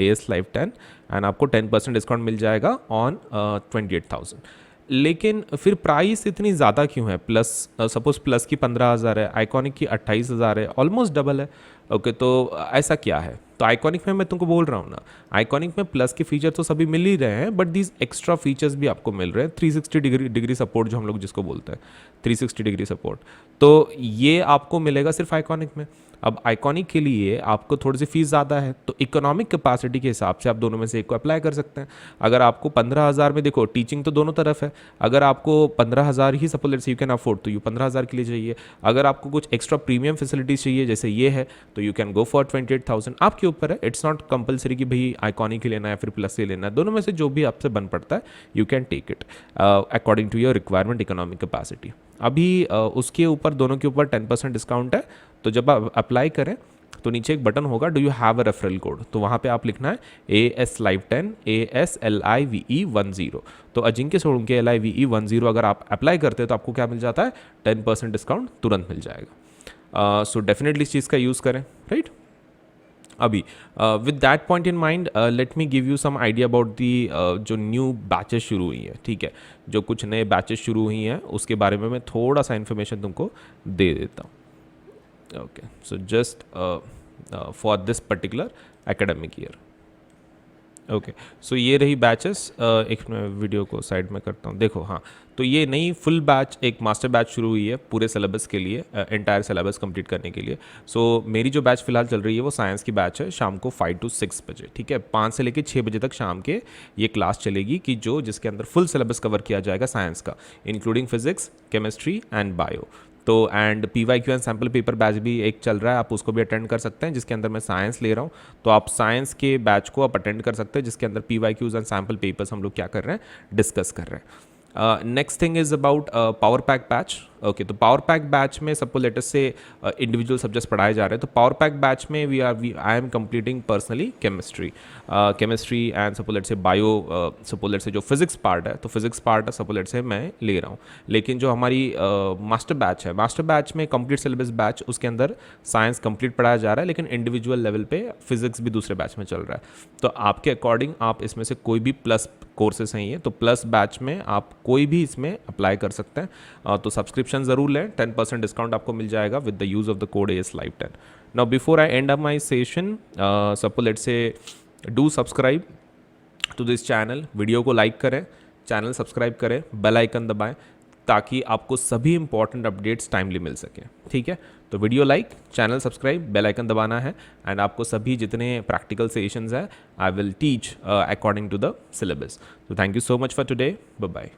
AS Live 10, एंड आपको 10% डिस्काउंट मिल जाएगा ऑन 28,000। लेकिन फिर प्राइस इतनी ज़्यादा क्यों है? प्लस सपोज प्लस की 15,000 है, आइकॉनिक की 28,000 है, ऑलमोस्ट डबल है। ओके, तो ऐसा क्या है? तो आइकॉनिक में मैं तुमको बोल रहा हूँ ना, आइकॉनिक में प्लस के फीचर तो सभी मिल ही रहे हैं, बट दीज एक्स्ट्रा फीचर्स भी आपको मिल रहे हैं। 360 डिग्री सपोर्ट जो हम लोग जिसको बोलते हैं, 360 डिग्री सपोर्ट, तो ये आपको मिलेगा सिर्फ आइकॉनिक में। अब आइकॉनिक के लिए आपको थोड़ी सी फीस ज़्यादा है, तो इकोनॉमिक कैपेसिटी के हिसाब से आप दोनों में से एक को अप्लाई कर सकते हैं। अगर आपको 15,000 में, देखो टीचिंग तो दोनों तरफ है, अगर आपको 15,000 ही suppose let's you can afford, तो यू 15,000 के लिए चाहिए। अगर आपको कुछ एक्स्ट्रा प्रीमियम फैसिलिटीज चाहिए जैसे ये है, तो यू कैन गो फॉर 28,000। आपके ऊपर है, इट्स नॉट कंपलसरी कि भाई आइकॉनिक ही लेना है फिर प्लस ही लेना है, दोनों में से जो भी आपसे बन पड़ता है you can take it according to your requirement, economic capacity. अभी उसके ऊपर दोनों के ऊपर 10% डिस्काउंट है, तो जब आप अप्लाई करें तो नीचे एक बटन होगा, do you have a referral code, तो वहाँ पे आप लिखना है AS Live 10 ASLIVE10। तो अजिंक्य सोलंकी LIVE10 अगर आप अप्लाई करते हैं तो आपको क्या मिल जाता है? 10% डिस्काउंट तुरंत मिल जाएगा। सो डेफिनेटली इस चीज़ का यूज़ करें, राइट? अभी with that point in mind let me give you some idea about the जो न्यू बैचेस शुरू हुई हैं, ठीक है? जो कुछ नए बैचेस शुरू हुई हैं उसके बारे में मैं थोड़ा सा इन्फॉर्मेशन तुमको दे देता हूँ। Okay, so just for this particular academic year. Okay, so ये रही बैचेस। एक मैं वीडियो को साइड में करता हूँ। देखो, हाँ, तो ये नई फुल बैच, एक मास्टर बैच शुरू हुई है पूरे सिलेबस के लिए, एंटायर सिलेबस कंप्लीट करने के लिए। सो मेरी जो बैच फिलहाल चल रही है वो साइंस की बैच है, शाम को 5 to 6 बजे, ठीक है? 5 से लेकर 6 बजे तक शाम के ये क्लास चलेगी, कि जिसके अंदर फुल सिलेबस कवर किया जाएगा साइंस का, including physics, chemistry and bio. तो and PYQ and sample paper batch भी एक चल रहा है, आप उसको भी अटेंड कर सकते हैं, जिसके अंदर मैं साइंस ले रहा हूँ। तो आप साइंस के बैच को आप अटेंड कर सकते हैं, जिसके अंदर PYQs एंड सैम्पल पेपर्स हम लोग क्या कर रहे हैं, डिस्कस कर रहे हैं। Next thing is about power pack batch. Okay, तो पावर पैक बैच में suppose let's say individual subjects पढ़ाए जा रहे हैं, तो पावर पैक बैच में I am completing personally chemistry and suppose let से बायो, सपोज लेट से जो फिजिक्स पार्ट है, तो फिजिक्स पार्ट सपोज लेट से मैं ले रहा हूँ। लेकिन जो हमारी मास्टर बैच है, मास्टर बैच में कंप्लीट सिलेबस बैच, उसके अंदर साइंस कंप्लीट पढ़ाया जा रहा है, लेकिन इंडिविजुअल लेवल पे फिजिक्स भी दूसरे बैच में चल रहा है। तो आपके अकॉर्डिंग आप इसमें से कोई भी प्लस कोर्सेस हैं ये, तो प्लस बैच में आप कोई भी इसमें अप्लाई कर सकते हैं। तो सब्सक्रिप्शन ज़रूर लें, 10% डिस्काउंट आपको मिल जाएगा with the use of the code AS Live 10। Now before I end up my session, suppose let's say do subscribe to this channel, video को लाइक करें, चैनल सब्सक्राइब करें, बेल आइकन दबाएं, ताकि आपको सभी इंपॉर्टेंट अपडेट्स टाइमली मिल सकें, ठीक है? तो video like, channel subscribe, bell icon दबाना है, एंड आपको सभी जितने प्रैक्टिकल सेशंस हैं I will teach according to the syllabus. तो thank you so much for today, bye bye.